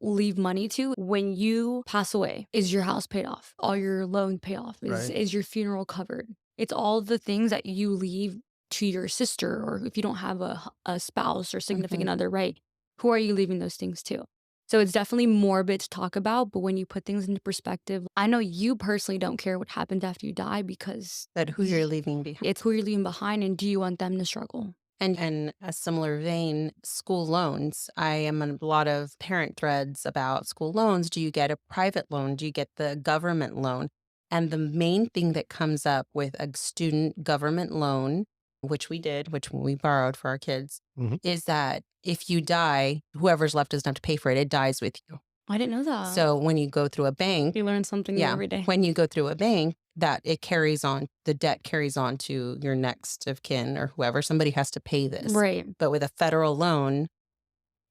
Speaker 3: leave money to, when you pass away, is your house paid off? All your loan paid off?
Speaker 2: Right.
Speaker 3: Is your funeral covered? It's all the things that you leave to your sister, or if you don't have a spouse or significant other, right? Who are you leaving those things to? So it's definitely morbid to talk about, but when you put things into perspective, I know you personally don't care what happens after you die because
Speaker 1: That who you're leaving behind.
Speaker 3: it's who you're leaving behind, and do you want them to struggle?
Speaker 1: And a similar vein, school loans. I am in a lot of parent threads about school loans. Do you get a private loan? Do you get the government loan? And the main thing that comes up with a student government loan, which we did, which we borrowed for our kids,
Speaker 2: Mhm.
Speaker 1: is that if you die, whoever's left doesn't have to pay for it. It dies with you.
Speaker 3: I didn't know that.
Speaker 1: So when you go through a bank,
Speaker 3: you learn something new every day.
Speaker 1: when you go through a bank, that it carries on, the debt carries on to your next of kin or whoever. Somebody has to pay this.
Speaker 3: Right.
Speaker 1: But with a federal loan,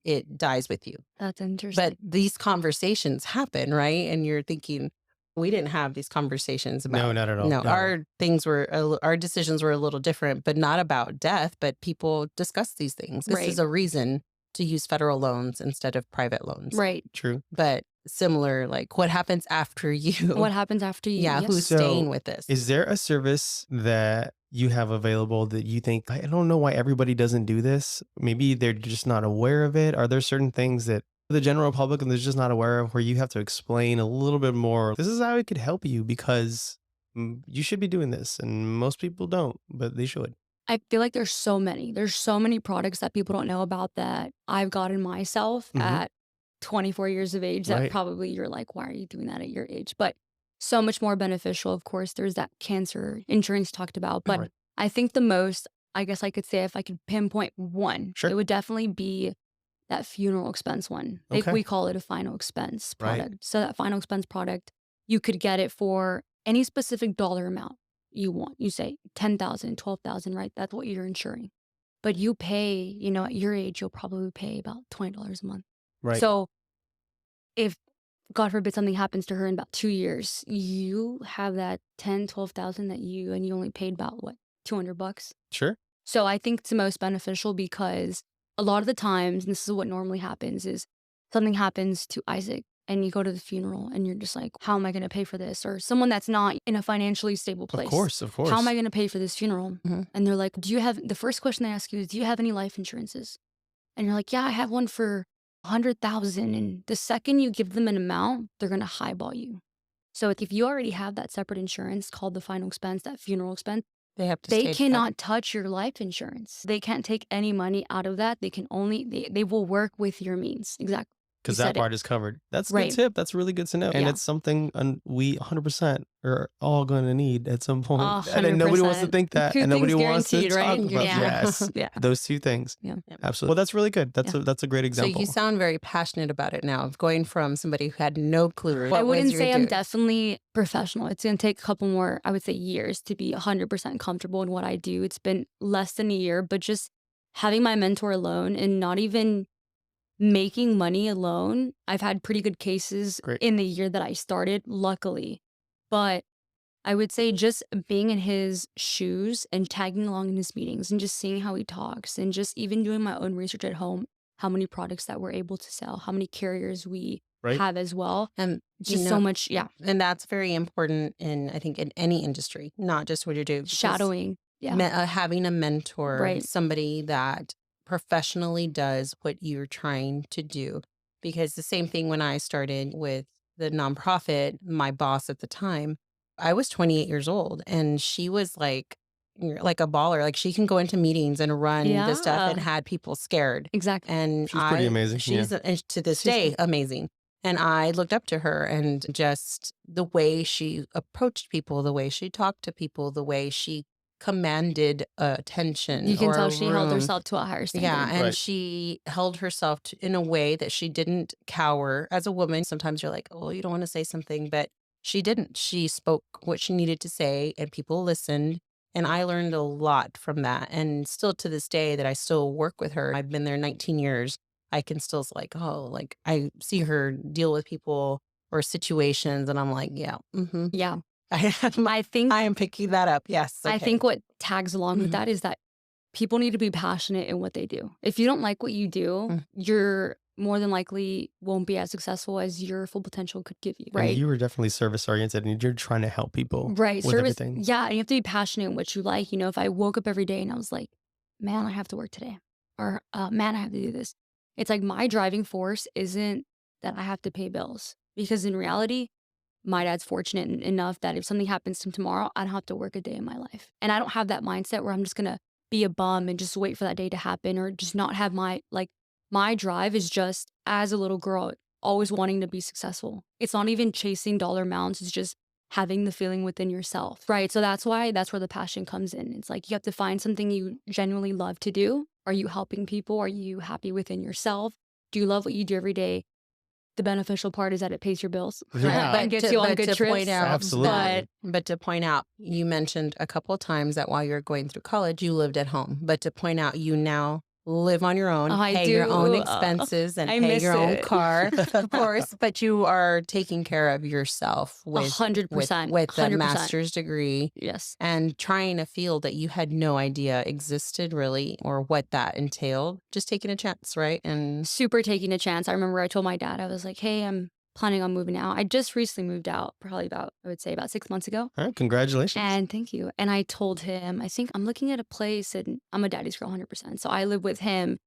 Speaker 1: it dies with you.
Speaker 3: That's interesting.
Speaker 1: But these conversations happen, right? And you're thinking, we didn't have these conversations about.
Speaker 2: No, not at all.
Speaker 1: No,
Speaker 2: Not at all.
Speaker 1: our things were, our decisions were a little different, but not about death. But people discuss these things. This
Speaker 3: Right.
Speaker 1: is a reason to use federal loans instead of private loans.
Speaker 3: right.
Speaker 2: True.
Speaker 1: But similar, like what happens after you?
Speaker 3: What happens after you?
Speaker 1: Yeah,
Speaker 3: Yes.
Speaker 1: who's
Speaker 2: So,
Speaker 1: staying with this?
Speaker 2: Is there a service that you have available that you think, I don't know why everybody doesn't do this? Maybe they're just not aware of it. Are there certain things that the general public and they're just not aware of where you have to explain a little bit more? This is how it could help you because you should be doing this. And most people don't, but they should.
Speaker 3: I feel like there's so many products that people don't know about that I've gotten myself
Speaker 2: Mhm.
Speaker 3: at 24 years of age that
Speaker 2: Right.
Speaker 3: probably you're like, why are you doing that at your age? But so much more beneficial. Of course, there's that cancer insurance talked about. But
Speaker 2: Right.
Speaker 3: I think the most, I guess I could say, if I could pinpoint one,
Speaker 2: Sure.
Speaker 3: it would definitely be that funeral expense one. Like
Speaker 2: Okay.
Speaker 3: we call it a final expense
Speaker 2: Right.
Speaker 3: product. So that final expense product, you could get it for any specific dollar amount you want. You say 10,000, 12,000, right? That's what you're insuring. But you pay, at your age, you'll probably pay about $20 a month.
Speaker 2: Right.
Speaker 3: So if God forbid something happens to her in about 2 years, you have that 10, 12,000 that you only paid about what, $200?
Speaker 2: Sure.
Speaker 3: So I think it's the most beneficial because a lot of the times, and this is what normally happens, is something happens to Isaac and you go to the funeral and you're just like, how am I going to pay for this? Or someone that's not in a financially stable place.
Speaker 2: Of course. Of course.
Speaker 3: How am I going to pay for this funeral?
Speaker 1: Mhm.
Speaker 3: And they're like, the first question they ask you is, do you have any life insurances? And you're like, yeah, I have one for 100,000. And the second you give them an amount, they're going to highball you. So if you already have that separate insurance called the final expense, that funeral expense,
Speaker 1: They have to.
Speaker 3: they
Speaker 1: stay
Speaker 3: cannot touch your life insurance. They can't take any money out of that. They can only, they will work with your means. Exactly.
Speaker 2: Because
Speaker 3: You
Speaker 2: that
Speaker 3: said it.
Speaker 2: part is covered. That's a
Speaker 3: Right.
Speaker 2: good tip. That's really good to know. And
Speaker 3: Yeah.
Speaker 2: it's something we 100% are all going to need at some point.
Speaker 3: Oh,
Speaker 2: And then nobody wants to
Speaker 3: 100%.
Speaker 2: think that.
Speaker 3: Two
Speaker 2: And nobody
Speaker 3: things
Speaker 2: wants to
Speaker 3: guaranteed,
Speaker 2: talk
Speaker 3: right?
Speaker 2: about
Speaker 3: Yeah.
Speaker 2: yes,
Speaker 3: Yeah.
Speaker 2: those two things.
Speaker 3: Yeah.
Speaker 2: Absolutely. Well, that's really good. That's a great
Speaker 1: So
Speaker 2: example.
Speaker 1: you sound very passionate about it now, of going from somebody who had no clue.
Speaker 3: I wouldn't
Speaker 1: you
Speaker 3: say
Speaker 1: were
Speaker 3: I'm
Speaker 1: doing.
Speaker 3: definitely professional. It's going to take a couple more, I would say, years to be 100% comfortable in what I do. It's been less than a year, but just having my mentor alone and not even making money alone. I've had pretty good cases
Speaker 2: Great.
Speaker 3: in the year that I started, luckily. But I would say just being in his shoes and tagging along in his meetings and just seeing how he talks and just even doing my own research at home, how many products that we're able to sell, how many carriers we
Speaker 2: Right.
Speaker 3: have as well.
Speaker 1: And
Speaker 3: Just so much, yeah.
Speaker 1: And that's very important I think, in any industry, not just what you do. because
Speaker 3: Shadowing. Yeah.
Speaker 1: having a mentor,
Speaker 3: Right.
Speaker 1: somebody that professionally does what you're trying to do. Because the same thing when I started with the nonprofit, my boss at the time, I was 28 years old and she was like a baller. Like she can go into meetings and run the stuff and
Speaker 3: Yeah.
Speaker 1: had people scared.
Speaker 3: Exactly.
Speaker 1: And
Speaker 2: She's pretty amazing,
Speaker 1: She's and to this
Speaker 3: She's
Speaker 1: day
Speaker 3: good.
Speaker 1: amazing. And I looked up to her and just the way she approached people, the way she talked to people, the way she commanded attention.
Speaker 3: You can
Speaker 1: or
Speaker 3: tell
Speaker 1: a
Speaker 3: she held
Speaker 1: room.
Speaker 3: herself to a higher standard.
Speaker 1: Yeah, and
Speaker 2: Right.
Speaker 1: she held herself in a way that she didn't cower. As a woman, sometimes you're like, oh, you don't want to say something, but she didn't. She spoke what she needed to say, and people listened. And I learned a lot from that. And still to this day that I still work with her, I've been there 19 years. I can still like, oh, like I see her deal with people or situations and I'm like, yeah,
Speaker 3: Yeah.
Speaker 1: I
Speaker 3: I think
Speaker 1: am picking that up. Yes.
Speaker 3: I
Speaker 1: Okay.
Speaker 3: think what tags along with
Speaker 1: Mhm.
Speaker 3: that is that people need to be passionate in what they do. If you don't like what you do,
Speaker 1: Mm.
Speaker 3: you're more than likely won't be as successful as your full potential could give you,
Speaker 2: And
Speaker 3: right?
Speaker 2: you were definitely service oriented and you're trying to help people
Speaker 3: Right.
Speaker 2: with
Speaker 3: Service.
Speaker 2: everything.
Speaker 3: Yeah. And you have to be passionate in what you like. You know, if I woke up every day and I was like, man, I have to work today, or man, I have to do this. It's like my driving force isn't that I have to pay bills, because in reality, my dad's fortunate enough that if something happens to him tomorrow, I don't have to work a day in my life. And I don't have that mindset where I'm just going to be a bum and just wait for that day to happen, or just not have my drive is just as a little girl, always wanting to be successful. It's not even chasing dollar amounts. It's just having the feeling within yourself. Right. So that's where the passion comes in. It's like you have to find something you genuinely love to do. Are you helping people? Are you happy within yourself? Do you love what you do every day? The beneficial part is that it pays your bills.
Speaker 2: Yeah.
Speaker 3: And gets you on good
Speaker 1: to
Speaker 3: trips.
Speaker 1: point out
Speaker 2: Absolutely.
Speaker 1: but to point out, you mentioned a couple of times that while you're going through college, you lived at home. But to point out, you now live on your own,
Speaker 3: Oh, I
Speaker 1: pay your own
Speaker 3: do.
Speaker 1: expenses, and
Speaker 3: I
Speaker 1: pay
Speaker 3: miss
Speaker 1: your own
Speaker 3: it.
Speaker 1: car, of course. But you are taking care of yourself with
Speaker 3: 100%.
Speaker 1: with a
Speaker 3: 100%.
Speaker 1: master's degree
Speaker 3: Yes.
Speaker 1: and trying a field that you had no idea existed really or what that entailed. Just taking a chance, right? And
Speaker 3: Super taking a chance. I remember I told my dad, I was like, hey, I'm planning on moving out. I just recently moved out, probably about 6 months ago.
Speaker 2: All right. Congratulations.
Speaker 3: And thank you. And I told him, I think I'm looking at a place, and I'm a daddy's girl 100%. So I live with him.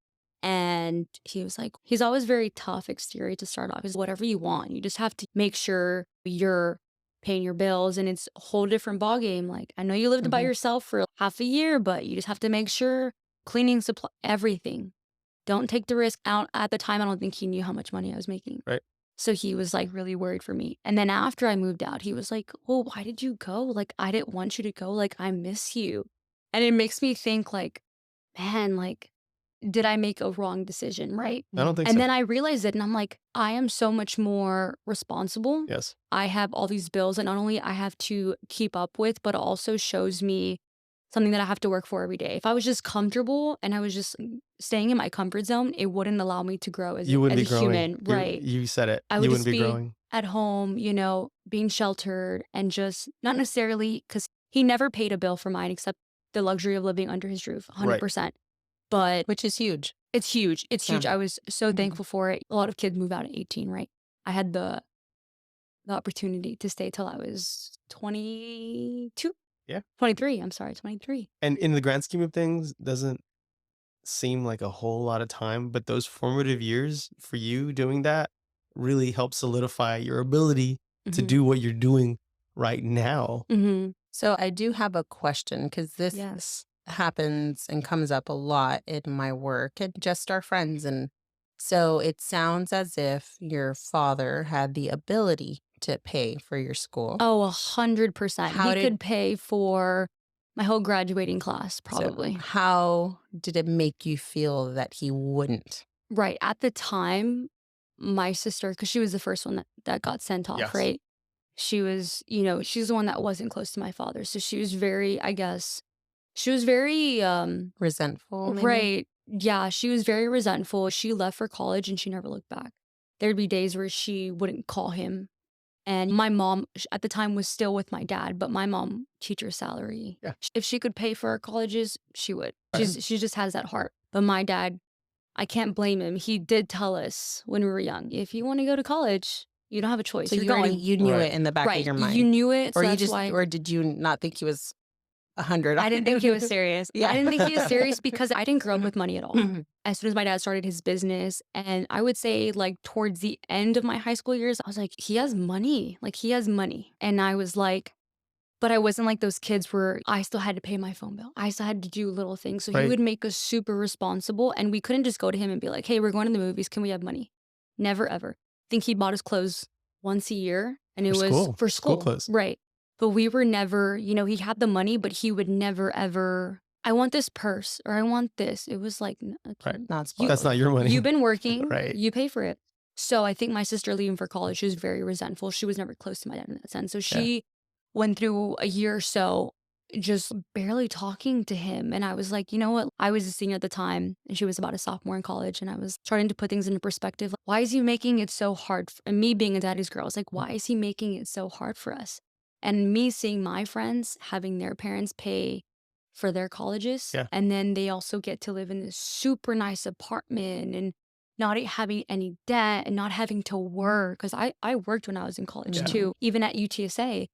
Speaker 3: And he was like, he's always very tough exterior to start off. Is whatever you want. You just have to make sure you're paying your bills, and it's a whole different ballgame. Like, I know you lived by
Speaker 1: Mhm.
Speaker 3: yourself for half a year, but you just have to make sure cleaning supply, everything. Don't take the risk. Out at the time, I don't think he knew how much money I was making.
Speaker 2: Right.
Speaker 3: So he was like really worried for me. And then after I moved out, he was like, well, why did you go? Like, I didn't want you to go. Like, I miss you. And it makes me think like, man, like, did I make a wrong decision? Right.
Speaker 2: I don't think
Speaker 3: And
Speaker 2: so.
Speaker 3: then I realized it, and I'm like, I am so much more responsible.
Speaker 2: Yes.
Speaker 3: I have all these bills, and not only I have to keep up with, but also shows me something that I have to work for every day. If I was just comfortable and I was just staying in my comfort zone, it wouldn't allow me to grow as
Speaker 2: You wouldn't
Speaker 3: a
Speaker 2: be growing.
Speaker 3: human. Right.
Speaker 2: You said it.
Speaker 3: I would
Speaker 2: You
Speaker 3: just
Speaker 2: wouldn't be
Speaker 3: be
Speaker 2: growing.
Speaker 3: at home, being sheltered, and just not necessarily, because he never paid a bill for mine except the luxury of living under his roof, 100%. But
Speaker 1: which is huge.
Speaker 3: it's huge. It's huge.
Speaker 1: Yeah.
Speaker 3: I was so
Speaker 1: Mhm.
Speaker 3: thankful for it. A lot of kids move out at 18, right? I had the opportunity to stay till I was 22.
Speaker 2: Yeah.
Speaker 3: 23. I'm sorry, 23.
Speaker 2: And in the grand scheme of things, doesn't seem like a whole lot of time, but those formative years for you doing that really help solidify your ability to
Speaker 3: Mhm.
Speaker 2: do what you're doing right now.
Speaker 3: Mhm.
Speaker 1: So I do have a question because this
Speaker 3: Yes.
Speaker 1: happens and comes up a lot in my work and just our friends. And so it sounds as if your father had the ability to pay for your school.
Speaker 3: Oh, 100%.
Speaker 1: How
Speaker 3: He
Speaker 1: did-
Speaker 3: could pay for my whole graduating class,
Speaker 1: So
Speaker 3: probably.
Speaker 1: how did it make you feel that he wouldn't?
Speaker 3: Right. At the time, my sister, because she was the first one that got sent off,
Speaker 2: Yes.
Speaker 3: right? She was, she's the one that wasn't close to my father. So she was very, I guess, she was very,
Speaker 1: Resentful, maybe?
Speaker 3: right. Yeah, she was very resentful. She left for college and she never looked back. There'd be days where she wouldn't call him. And my mom at the time was still with my dad, but my mom, teacher's salary.
Speaker 2: Yeah.
Speaker 3: If she could pay for our colleges, she would.
Speaker 2: Right.
Speaker 3: She just has that heart. But my dad, I can't blame him. He did tell us when we were young, if you want to go to college, you don't have a choice.
Speaker 1: So
Speaker 3: You're
Speaker 1: you already
Speaker 3: going.
Speaker 1: you knew
Speaker 2: Right.
Speaker 1: it in the back
Speaker 3: Right.
Speaker 1: of your mind.
Speaker 3: You knew it. So
Speaker 1: or you
Speaker 3: that's
Speaker 1: just
Speaker 3: why
Speaker 1: or did you not think he was 100?
Speaker 3: I didn't think he was serious.
Speaker 1: Yeah.
Speaker 3: I didn't think he was serious because I didn't grow up with money at all.
Speaker 1: Mhm.
Speaker 3: As soon as my dad started his business, and I would say like towards the end of my high school years, I was like, he has money. Like, he has money. And I was like, but I wasn't like those kids where I still had to pay my phone bill. I still had to do little things. So he
Speaker 2: Right.
Speaker 3: would make us super responsible, and we couldn't just go to him and be like, hey, we're going to the movies. Can we have money? Never, ever. I think he bought us clothes once a year, and it
Speaker 2: For
Speaker 3: was
Speaker 2: school.
Speaker 3: for
Speaker 2: School
Speaker 3: school.
Speaker 2: clothes.
Speaker 3: Right. But we were never, he had the money, but he would never, ever, I want this purse or I want this. It was like,
Speaker 2: Right.
Speaker 1: Not
Speaker 2: That's
Speaker 1: supposed.
Speaker 2: not your money.
Speaker 3: you've been working,
Speaker 2: Right.
Speaker 3: you pay for it. So I think my sister leaving for college, she was very resentful. She was never close to my dad in that sense. So she went through a year or so just barely talking to him. And I was like, you know what? I was a senior at the time and she was about a sophomore in college. And I was starting to put things into perspective. Like, why is he making it so hard? And me being a daddy's girl, I was like, why is he making it so hard for us? And me seeing my friends having their parents pay for their colleges.
Speaker 2: Yeah.
Speaker 3: And then they also get to live in this super nice apartment and not having any debt and not having to work. Because I worked when I was in college
Speaker 2: Yeah.
Speaker 3: too, even at UTSA.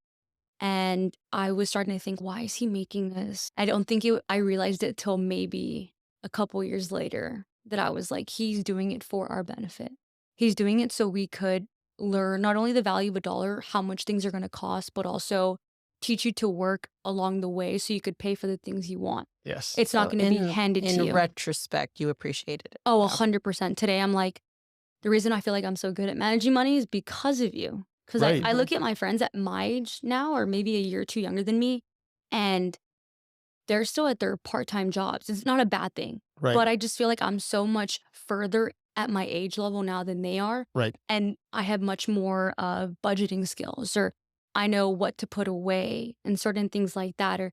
Speaker 3: And I was starting to think, why is he making this? I don't think I realized it till maybe a couple years later that I was like, he's doing it for our benefit. He's doing it so we could learn not only the value of a dollar, how much things are going to cost, but also teach you to work along the way so you could pay for the things you want.
Speaker 2: Yes.
Speaker 3: It's not
Speaker 1: So
Speaker 3: going to be handed to
Speaker 1: in
Speaker 3: you.
Speaker 1: retrospect, you appreciated it.
Speaker 3: Oh,
Speaker 1: Yeah.
Speaker 3: 100%. Today, I'm like, the reason I feel like I'm so good at managing money is because of you. Because
Speaker 2: Right.
Speaker 3: I look at my friends at my age now, or maybe a year or two younger than me, and they're still at their part-time jobs. It's not a bad thing.
Speaker 2: Right.
Speaker 3: But I just feel like I'm so much further at my age level now than they are.
Speaker 2: Right.
Speaker 3: And I have much more budgeting skills, or I know what to put away and certain things like that. Or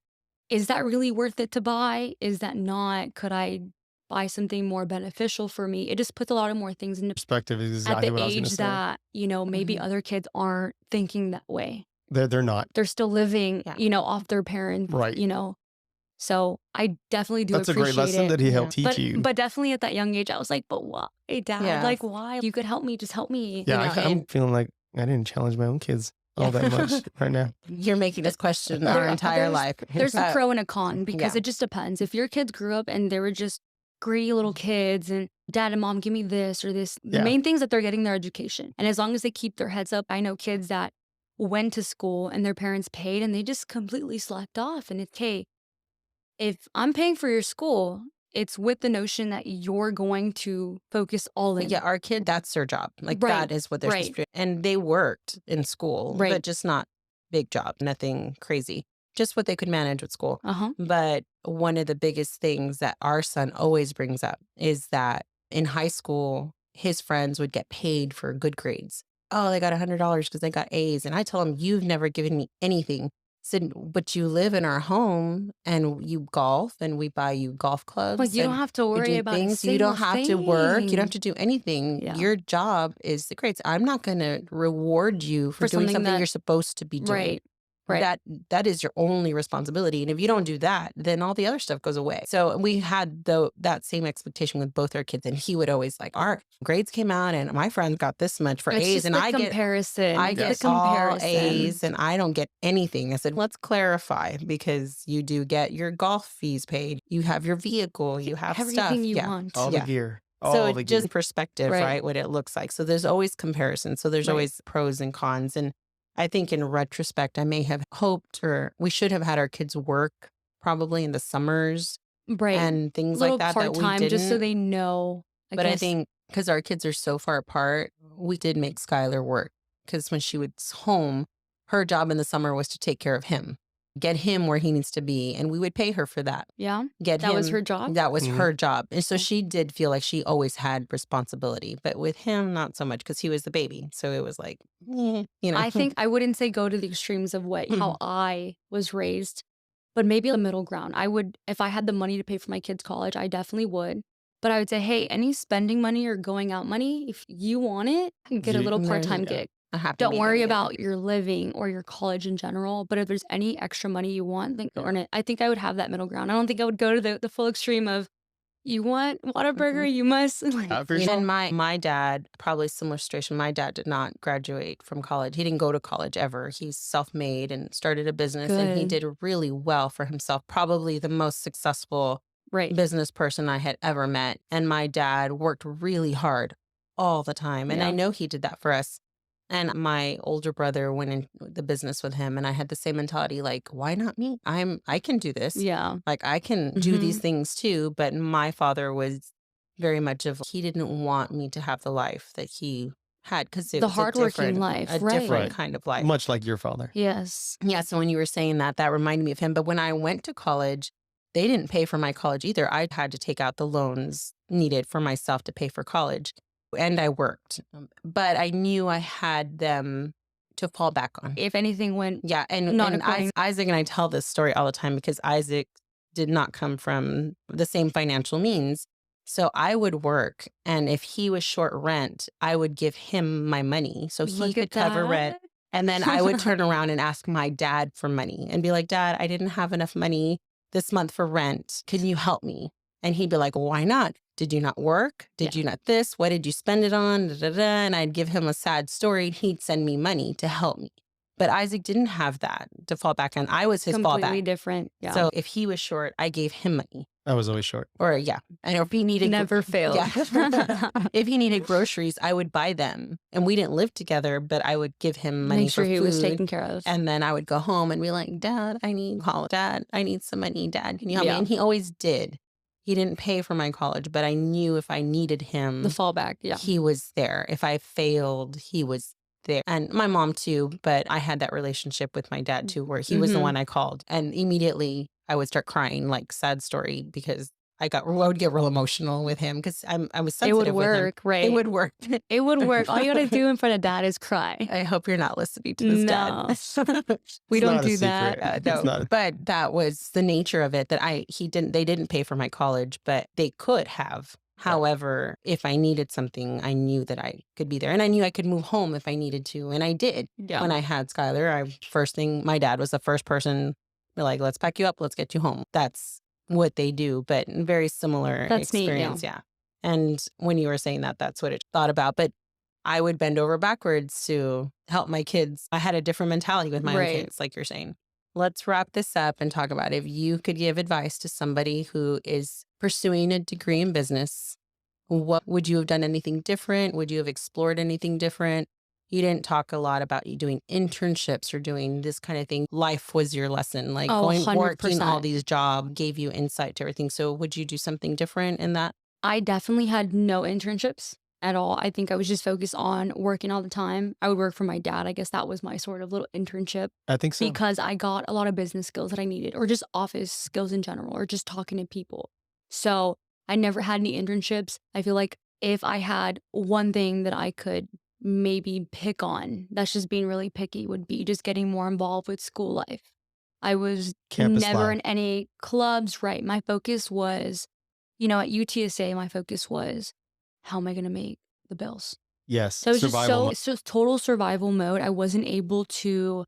Speaker 3: is that really worth it to buy? Is that not? Could I buy something more beneficial for me? It just puts a lot of more things into
Speaker 2: Perspective is
Speaker 3: at
Speaker 2: exactly
Speaker 3: the
Speaker 2: what I was going to
Speaker 3: age
Speaker 2: say.
Speaker 3: that, maybe
Speaker 1: Mhm.
Speaker 3: other kids aren't thinking that way.
Speaker 2: They're not.
Speaker 3: They're still living,
Speaker 1: Yeah.
Speaker 3: off their parents,
Speaker 2: Right.
Speaker 3: So I definitely do
Speaker 2: That's a great
Speaker 3: appreciate
Speaker 2: lesson
Speaker 3: it.
Speaker 2: that he helped
Speaker 1: Yeah.
Speaker 2: teach you.
Speaker 3: But definitely at that young age, I was like, but why, Dad?
Speaker 1: Yeah.
Speaker 3: Like, why? You could help me. Just help me.
Speaker 2: Yeah, I'm
Speaker 1: and-
Speaker 2: feeling like I didn't challenge my own kids all
Speaker 1: Yeah.
Speaker 2: that much right now.
Speaker 1: You're making us question
Speaker 3: There-
Speaker 1: our entire
Speaker 3: there's-
Speaker 1: life.
Speaker 3: There's a
Speaker 1: But-
Speaker 3: pro and a con because
Speaker 1: Yeah.
Speaker 3: it just depends. If your kids grew up and they were just greedy little kids and dad and mom, give me this or this, the
Speaker 2: Yeah.
Speaker 3: main things that they're getting their education. And as long as they keep their heads up, I know kids that went to school and their parents paid and they just completely slacked off. And it's, hey, if I'm paying for your school, it's with the notion that you're going to focus all in.
Speaker 1: Yeah, our kid, that's their job. Like
Speaker 3: Right,
Speaker 1: that is what they're supposed to do. And they worked in school,
Speaker 3: Right.
Speaker 1: but just not big job, nothing crazy. Just what they could manage with school.
Speaker 3: Uh-huh.
Speaker 1: But one of the biggest things that our son always brings up is that in high school, his friends would get paid for good grades. Oh, they got $100 because they got A's. And I tell him, you've never given me anything. I said, but you live in our home and you golf and we buy you golf clubs.
Speaker 3: But you don't
Speaker 1: and
Speaker 3: have to
Speaker 1: we
Speaker 3: worry
Speaker 1: do
Speaker 3: about a
Speaker 1: things. You don't
Speaker 3: single
Speaker 1: have to work. You
Speaker 3: thing.
Speaker 1: don't have to do anything.
Speaker 3: Yeah.
Speaker 1: Your job is the grades. I'm not going to reward you for
Speaker 3: For
Speaker 1: doing
Speaker 3: something
Speaker 1: something
Speaker 3: that-
Speaker 1: you're supposed to be doing.
Speaker 3: Right. Right.
Speaker 1: That is your only responsibility. And if you don't do that, then all the other stuff goes away. So we had that same expectation with both our kids. And he would always like, our grades came out and my friend got this much for
Speaker 3: It's
Speaker 1: A's.
Speaker 3: just
Speaker 1: And
Speaker 3: the
Speaker 1: I
Speaker 3: comparison.
Speaker 1: I
Speaker 3: It's
Speaker 1: get
Speaker 3: the
Speaker 1: all
Speaker 3: comparison.
Speaker 1: A's and I don't get anything. I said, let's clarify because you do get your golf fees paid. You have your vehicle. You have
Speaker 3: everything
Speaker 1: stuff.
Speaker 3: you
Speaker 1: Yeah.
Speaker 3: want.
Speaker 2: All
Speaker 1: Yeah.
Speaker 2: the gear.
Speaker 1: So
Speaker 2: All the
Speaker 1: it's just
Speaker 2: gear.
Speaker 1: perspective,
Speaker 3: Right.
Speaker 1: right? What it looks like. So there's always comparison. So there's
Speaker 3: Right.
Speaker 1: always pros and cons. And I think in retrospect, I may have hoped or we should have had our kids work probably in the summers
Speaker 3: Right.
Speaker 1: and things
Speaker 3: Little
Speaker 1: like that that we
Speaker 3: part-time
Speaker 1: didn't.
Speaker 3: just so they know.
Speaker 1: But I
Speaker 3: guess.
Speaker 1: think because our kids are so far apart, we did make Skylar work because when she was home, her job in the summer was to take care of him, get him where he needs to be. And we would pay her for that.
Speaker 3: Yeah.
Speaker 1: Get
Speaker 3: That
Speaker 1: him.
Speaker 3: was her job?
Speaker 1: That was
Speaker 2: Mhm.
Speaker 1: her job. And so
Speaker 3: Okay.
Speaker 1: she did feel like she always had responsibility. But with him, not so much because he was the baby. So it was like,
Speaker 3: I think I wouldn't say go to the extremes of how I was raised, but maybe a middle ground. I would, if I had the money to pay for my kids' college, I definitely would. But I would say, hey, any spending money or going out money, if you want it, get a
Speaker 2: You-
Speaker 3: little
Speaker 1: There's-
Speaker 3: part-time
Speaker 2: yeah.
Speaker 3: gig.
Speaker 1: a happy
Speaker 3: Don't worry
Speaker 1: medium, yeah.
Speaker 3: about your living or your college in general. But if there's any extra money you want, then earn it. I think I would have that middle ground. I don't think I would go to the full extreme of, you want Whataburger, you must. Like,
Speaker 2: For
Speaker 1: You know,
Speaker 2: sure.
Speaker 1: and my dad, probably similar situation. My dad did not graduate from college. He didn't go to college ever. He's self-made and started a business and he
Speaker 3: Good.
Speaker 1: did really well for himself. Probably the most successful
Speaker 3: right.
Speaker 1: business person I had ever met. And my dad worked really hard all the time. And I
Speaker 3: Yeah.
Speaker 1: know he did that for us. And my older brother went in the business with him. And I had the same mentality, like, why not me? I can do this.
Speaker 3: Yeah.
Speaker 1: Like I can do these
Speaker 3: Mhm.
Speaker 1: things too. But my father was very much of, he didn't want me to have the life that he had because it
Speaker 3: The
Speaker 1: was
Speaker 3: hardworking life,
Speaker 1: a
Speaker 3: right.
Speaker 1: different
Speaker 2: Right.
Speaker 1: kind of life.
Speaker 2: Much like your father.
Speaker 3: Yes.
Speaker 1: Yeah. So when you were saying that, that reminded me of him. But when I went to college, they didn't pay for my college either. I had to take out the loans needed for myself to pay for college. And I worked. But I knew I had them to fall back on.
Speaker 3: If anything went
Speaker 1: Yeah, and
Speaker 3: not
Speaker 1: and
Speaker 3: according.
Speaker 1: Isaac and I tell this story all the time because Isaac did not come from the same financial means. So I would work, and if he was short rent, I would give him my money so he
Speaker 3: Look
Speaker 1: could
Speaker 3: at
Speaker 1: cover rent.
Speaker 3: that.
Speaker 1: And then I would turn around and ask my dad for money and be like, Dad, I didn't have enough money this month for rent. Can you help me? And he'd be like, why not? Did you not work? Did
Speaker 3: Yeah.
Speaker 1: you not this? What did you spend it on? Da, da, da. And I'd give him a sad story. He'd send me money to help me. But Isaac didn't have that to fall back on. I was his
Speaker 3: Completely
Speaker 1: fallback.
Speaker 3: different. Yeah.
Speaker 1: So if he was short, I gave him money.
Speaker 2: I was always short.
Speaker 1: Or yeah. And if he needed
Speaker 3: never failed.
Speaker 1: Yeah. If he needed groceries, I would buy them. And we didn't live together, but I would give him money
Speaker 3: Make sure
Speaker 1: for
Speaker 3: he
Speaker 1: food.
Speaker 3: was taken care of.
Speaker 1: And then I would go home and be like, Dad, I need college. Dad, I need some money. Dad, can you help me?
Speaker 3: Yeah.
Speaker 1: And he always did. He didn't pay for my college, but I knew if I needed him,
Speaker 3: The fallback. Yeah.
Speaker 1: he was there. If I failed, he was there. And my mom too, but I had that relationship with my dad too, where he was the
Speaker 3: Mhm.
Speaker 1: one I called. And immediately I would start crying, like sad story, because I would get real emotional with him because I was
Speaker 3: It
Speaker 1: sensitive
Speaker 3: would
Speaker 1: with him.
Speaker 3: work, right?
Speaker 1: It would work.
Speaker 3: It would work. All you gotta do in front of dad is cry.
Speaker 1: I hope you're not listening to this,
Speaker 3: No.
Speaker 1: Dad.
Speaker 3: We
Speaker 2: It's
Speaker 3: don't
Speaker 2: not a
Speaker 3: do
Speaker 2: secret.
Speaker 3: that.
Speaker 2: It's
Speaker 1: No,
Speaker 2: not-
Speaker 1: but that was the nature of it. That they didn't pay for my college, but they could have. However, if I needed something, I knew that I could be there, and I knew I could move home if I needed to, and I did.
Speaker 3: Yeah.
Speaker 1: When I had Skylar, my dad was the first person. We're like, let's pack you up, let's get you home. That's what they do, but very similar
Speaker 3: That's neat, yeah.
Speaker 1: experience. Yeah. And when you were saying that, that's what it thought about. But I would bend over backwards to help my kids. I had a different mentality with my own
Speaker 3: Right.
Speaker 1: kids, like you're saying. Let's wrap this up and talk about if you could give advice to somebody who is pursuing a degree in business, what would you have done anything different? Would you have explored anything different? You didn't talk a lot about you doing internships or doing this kind of thing. Life was your lesson, like
Speaker 3: Oh,
Speaker 1: working all
Speaker 3: 100%.
Speaker 1: these jobs gave you insight to everything. So would you do something different in that?
Speaker 3: I definitely had no internships at all. I think I was just focused on working all the time. I would work for my dad. I guess that was my sort of little internship
Speaker 2: I think so.
Speaker 3: because I got a lot of business skills that I needed, or just office skills in general, or just talking to people. So I never had any internships. I feel like if I had one thing that I could maybe pick on, that's just being really picky, would be just getting more involved with school life. I was
Speaker 2: Campus
Speaker 3: never
Speaker 2: life.
Speaker 3: in any clubs, right? My focus was, at UTSA, my focus was, how am I going to make the bills?
Speaker 2: Yes.
Speaker 3: So it was
Speaker 2: survival.
Speaker 3: just so total survival mode. I wasn't able to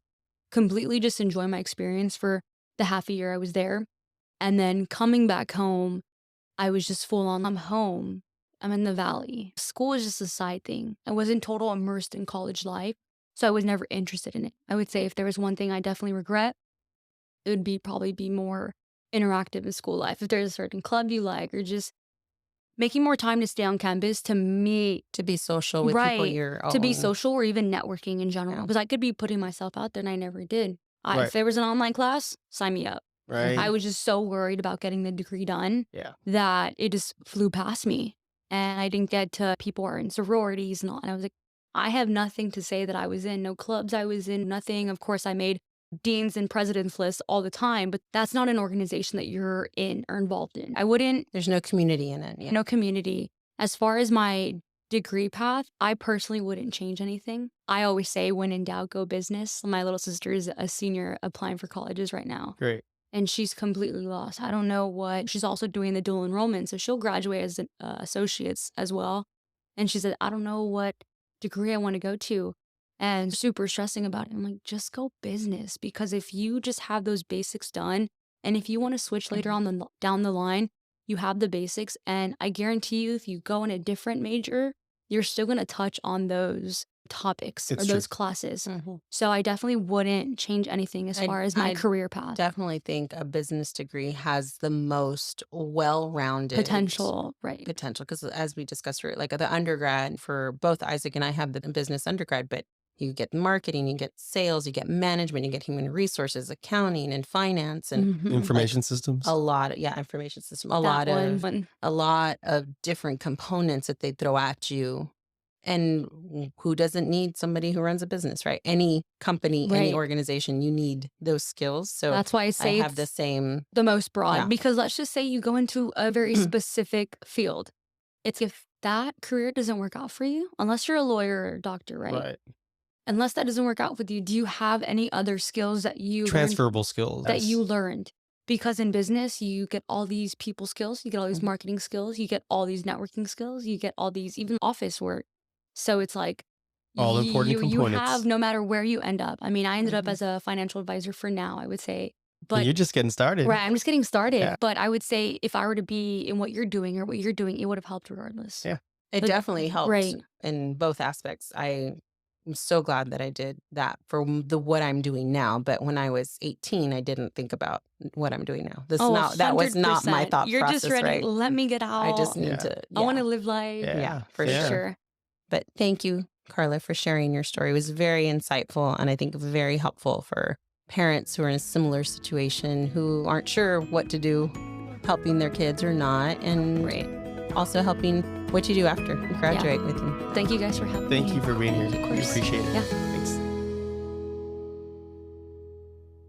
Speaker 3: completely just enjoy my experience for the half a year I was there. And then coming back home, I was just full on, I'm home. I'm in the valley. School was just a side thing. I wasn't total immersed in college life. So I was never interested in it. I would say if there was one thing I definitely regret, it would be probably be more interactive in school life. If there's a certain club you like, or just making more time to stay on campus to meet,
Speaker 1: To be social with people
Speaker 3: Right.
Speaker 1: your
Speaker 3: to be
Speaker 1: own.
Speaker 3: social, or even networking in general.
Speaker 1: Yeah.
Speaker 3: Because I could be putting myself out there and I never did.
Speaker 2: Right.
Speaker 3: If there was an online class, sign me up.
Speaker 2: Right.
Speaker 3: I was just so worried about getting the degree done
Speaker 2: Yeah.
Speaker 3: that it just flew past me. And I didn't get to people who are in sororities and all. And I was like, I have nothing to say that I was in, no clubs I was in, nothing. Of course, I made deans and presidents lists all the time, but that's not an organization that you're in or involved in. I wouldn't,
Speaker 1: There's no community in it. Yeah.
Speaker 3: no community. As far as my degree path, I personally wouldn't change anything. I always say, when in doubt, go business. My little sister is a senior applying for colleges right now,
Speaker 2: Great.
Speaker 3: and she's completely lost. I don't know what. She's also doing the dual enrollment, so she'll graduate as an associates as well. And she said, I don't know what degree I want to go to, and super stressing about it. I'm like, just go business, because if you just have those basics done, and if you want to switch later on down the line, you have the basics. And I guarantee you, if you go in a different major, you're still going to touch on those topics
Speaker 2: It's
Speaker 3: or
Speaker 2: true.
Speaker 3: those classes.
Speaker 1: Mhm.
Speaker 3: So I definitely wouldn't change anything as
Speaker 1: I-
Speaker 3: far as my
Speaker 1: I
Speaker 3: career path.
Speaker 1: Definitely think a business degree has the most well-rounded
Speaker 3: Potential, right?
Speaker 1: potential, because as we discussed, right, like the undergrad, for both Isaac and I have the business undergrad, but you get marketing, you get sales, you get management, you get human resources, accounting, and finance, and
Speaker 3: Mhm.
Speaker 2: Information systems.
Speaker 1: a lot of information system,
Speaker 3: That one.
Speaker 1: a lot of different components that they throw at you. And who doesn't need somebody who runs a business, right? Any company, any
Speaker 3: Right.
Speaker 1: organization, you need those skills. So
Speaker 3: That's why I
Speaker 1: I
Speaker 3: say
Speaker 1: have the
Speaker 3: it's
Speaker 1: same.
Speaker 3: the most broad,
Speaker 1: Yeah.
Speaker 3: because let's just say you go into a very specific field. It's if that career doesn't work out for you, unless you're a lawyer or a doctor, right? unless that doesn't work out with you, do you have any other skills that you learned,
Speaker 2: Transferable skills.
Speaker 3: that you learned? Because in business, you get all these people skills, you get all these
Speaker 1: Mhm.
Speaker 3: marketing skills, you get all these networking skills, you get all these even office work. So it's like
Speaker 2: All important
Speaker 3: you have,
Speaker 2: components.
Speaker 3: no matter where you end up. I mean, I ended up
Speaker 1: Mhm.
Speaker 3: as a financial advisor for now, I would say.
Speaker 2: And
Speaker 3: But
Speaker 2: you're just getting started.
Speaker 3: right, I'm just getting started.
Speaker 2: Yeah.
Speaker 3: But I would say if I were to be in what you're doing or what you're doing, it would have helped regardless.
Speaker 2: Yeah.
Speaker 1: It
Speaker 3: Like,
Speaker 1: definitely helped
Speaker 3: right.
Speaker 1: in both aspects. I'm so glad that I did that for what I'm doing now. But when I was 18, I didn't think about what I'm doing now.
Speaker 3: Oh,
Speaker 1: That was not my
Speaker 3: 100%.
Speaker 1: thought
Speaker 3: You're just
Speaker 1: process,
Speaker 3: ready.
Speaker 1: right?
Speaker 3: Let me get
Speaker 1: I just
Speaker 3: out.
Speaker 1: need
Speaker 2: Yeah.
Speaker 1: to,
Speaker 3: I want
Speaker 1: yeah,
Speaker 3: to live life.
Speaker 2: Yeah.
Speaker 1: for
Speaker 3: For
Speaker 2: Yeah.
Speaker 3: sure.
Speaker 1: But thank you, Carla, for sharing your story. It was very insightful and I think very helpful for parents who are in a similar situation who aren't sure what to do, helping their kids or not, and
Speaker 3: Right.
Speaker 1: also helping what you do after you graduate with them.
Speaker 3: Thank you guys for having
Speaker 2: Thank
Speaker 3: me.
Speaker 2: you for being here.
Speaker 3: Of
Speaker 2: We
Speaker 3: course.
Speaker 2: appreciate it.
Speaker 3: Yeah.
Speaker 2: Thanks.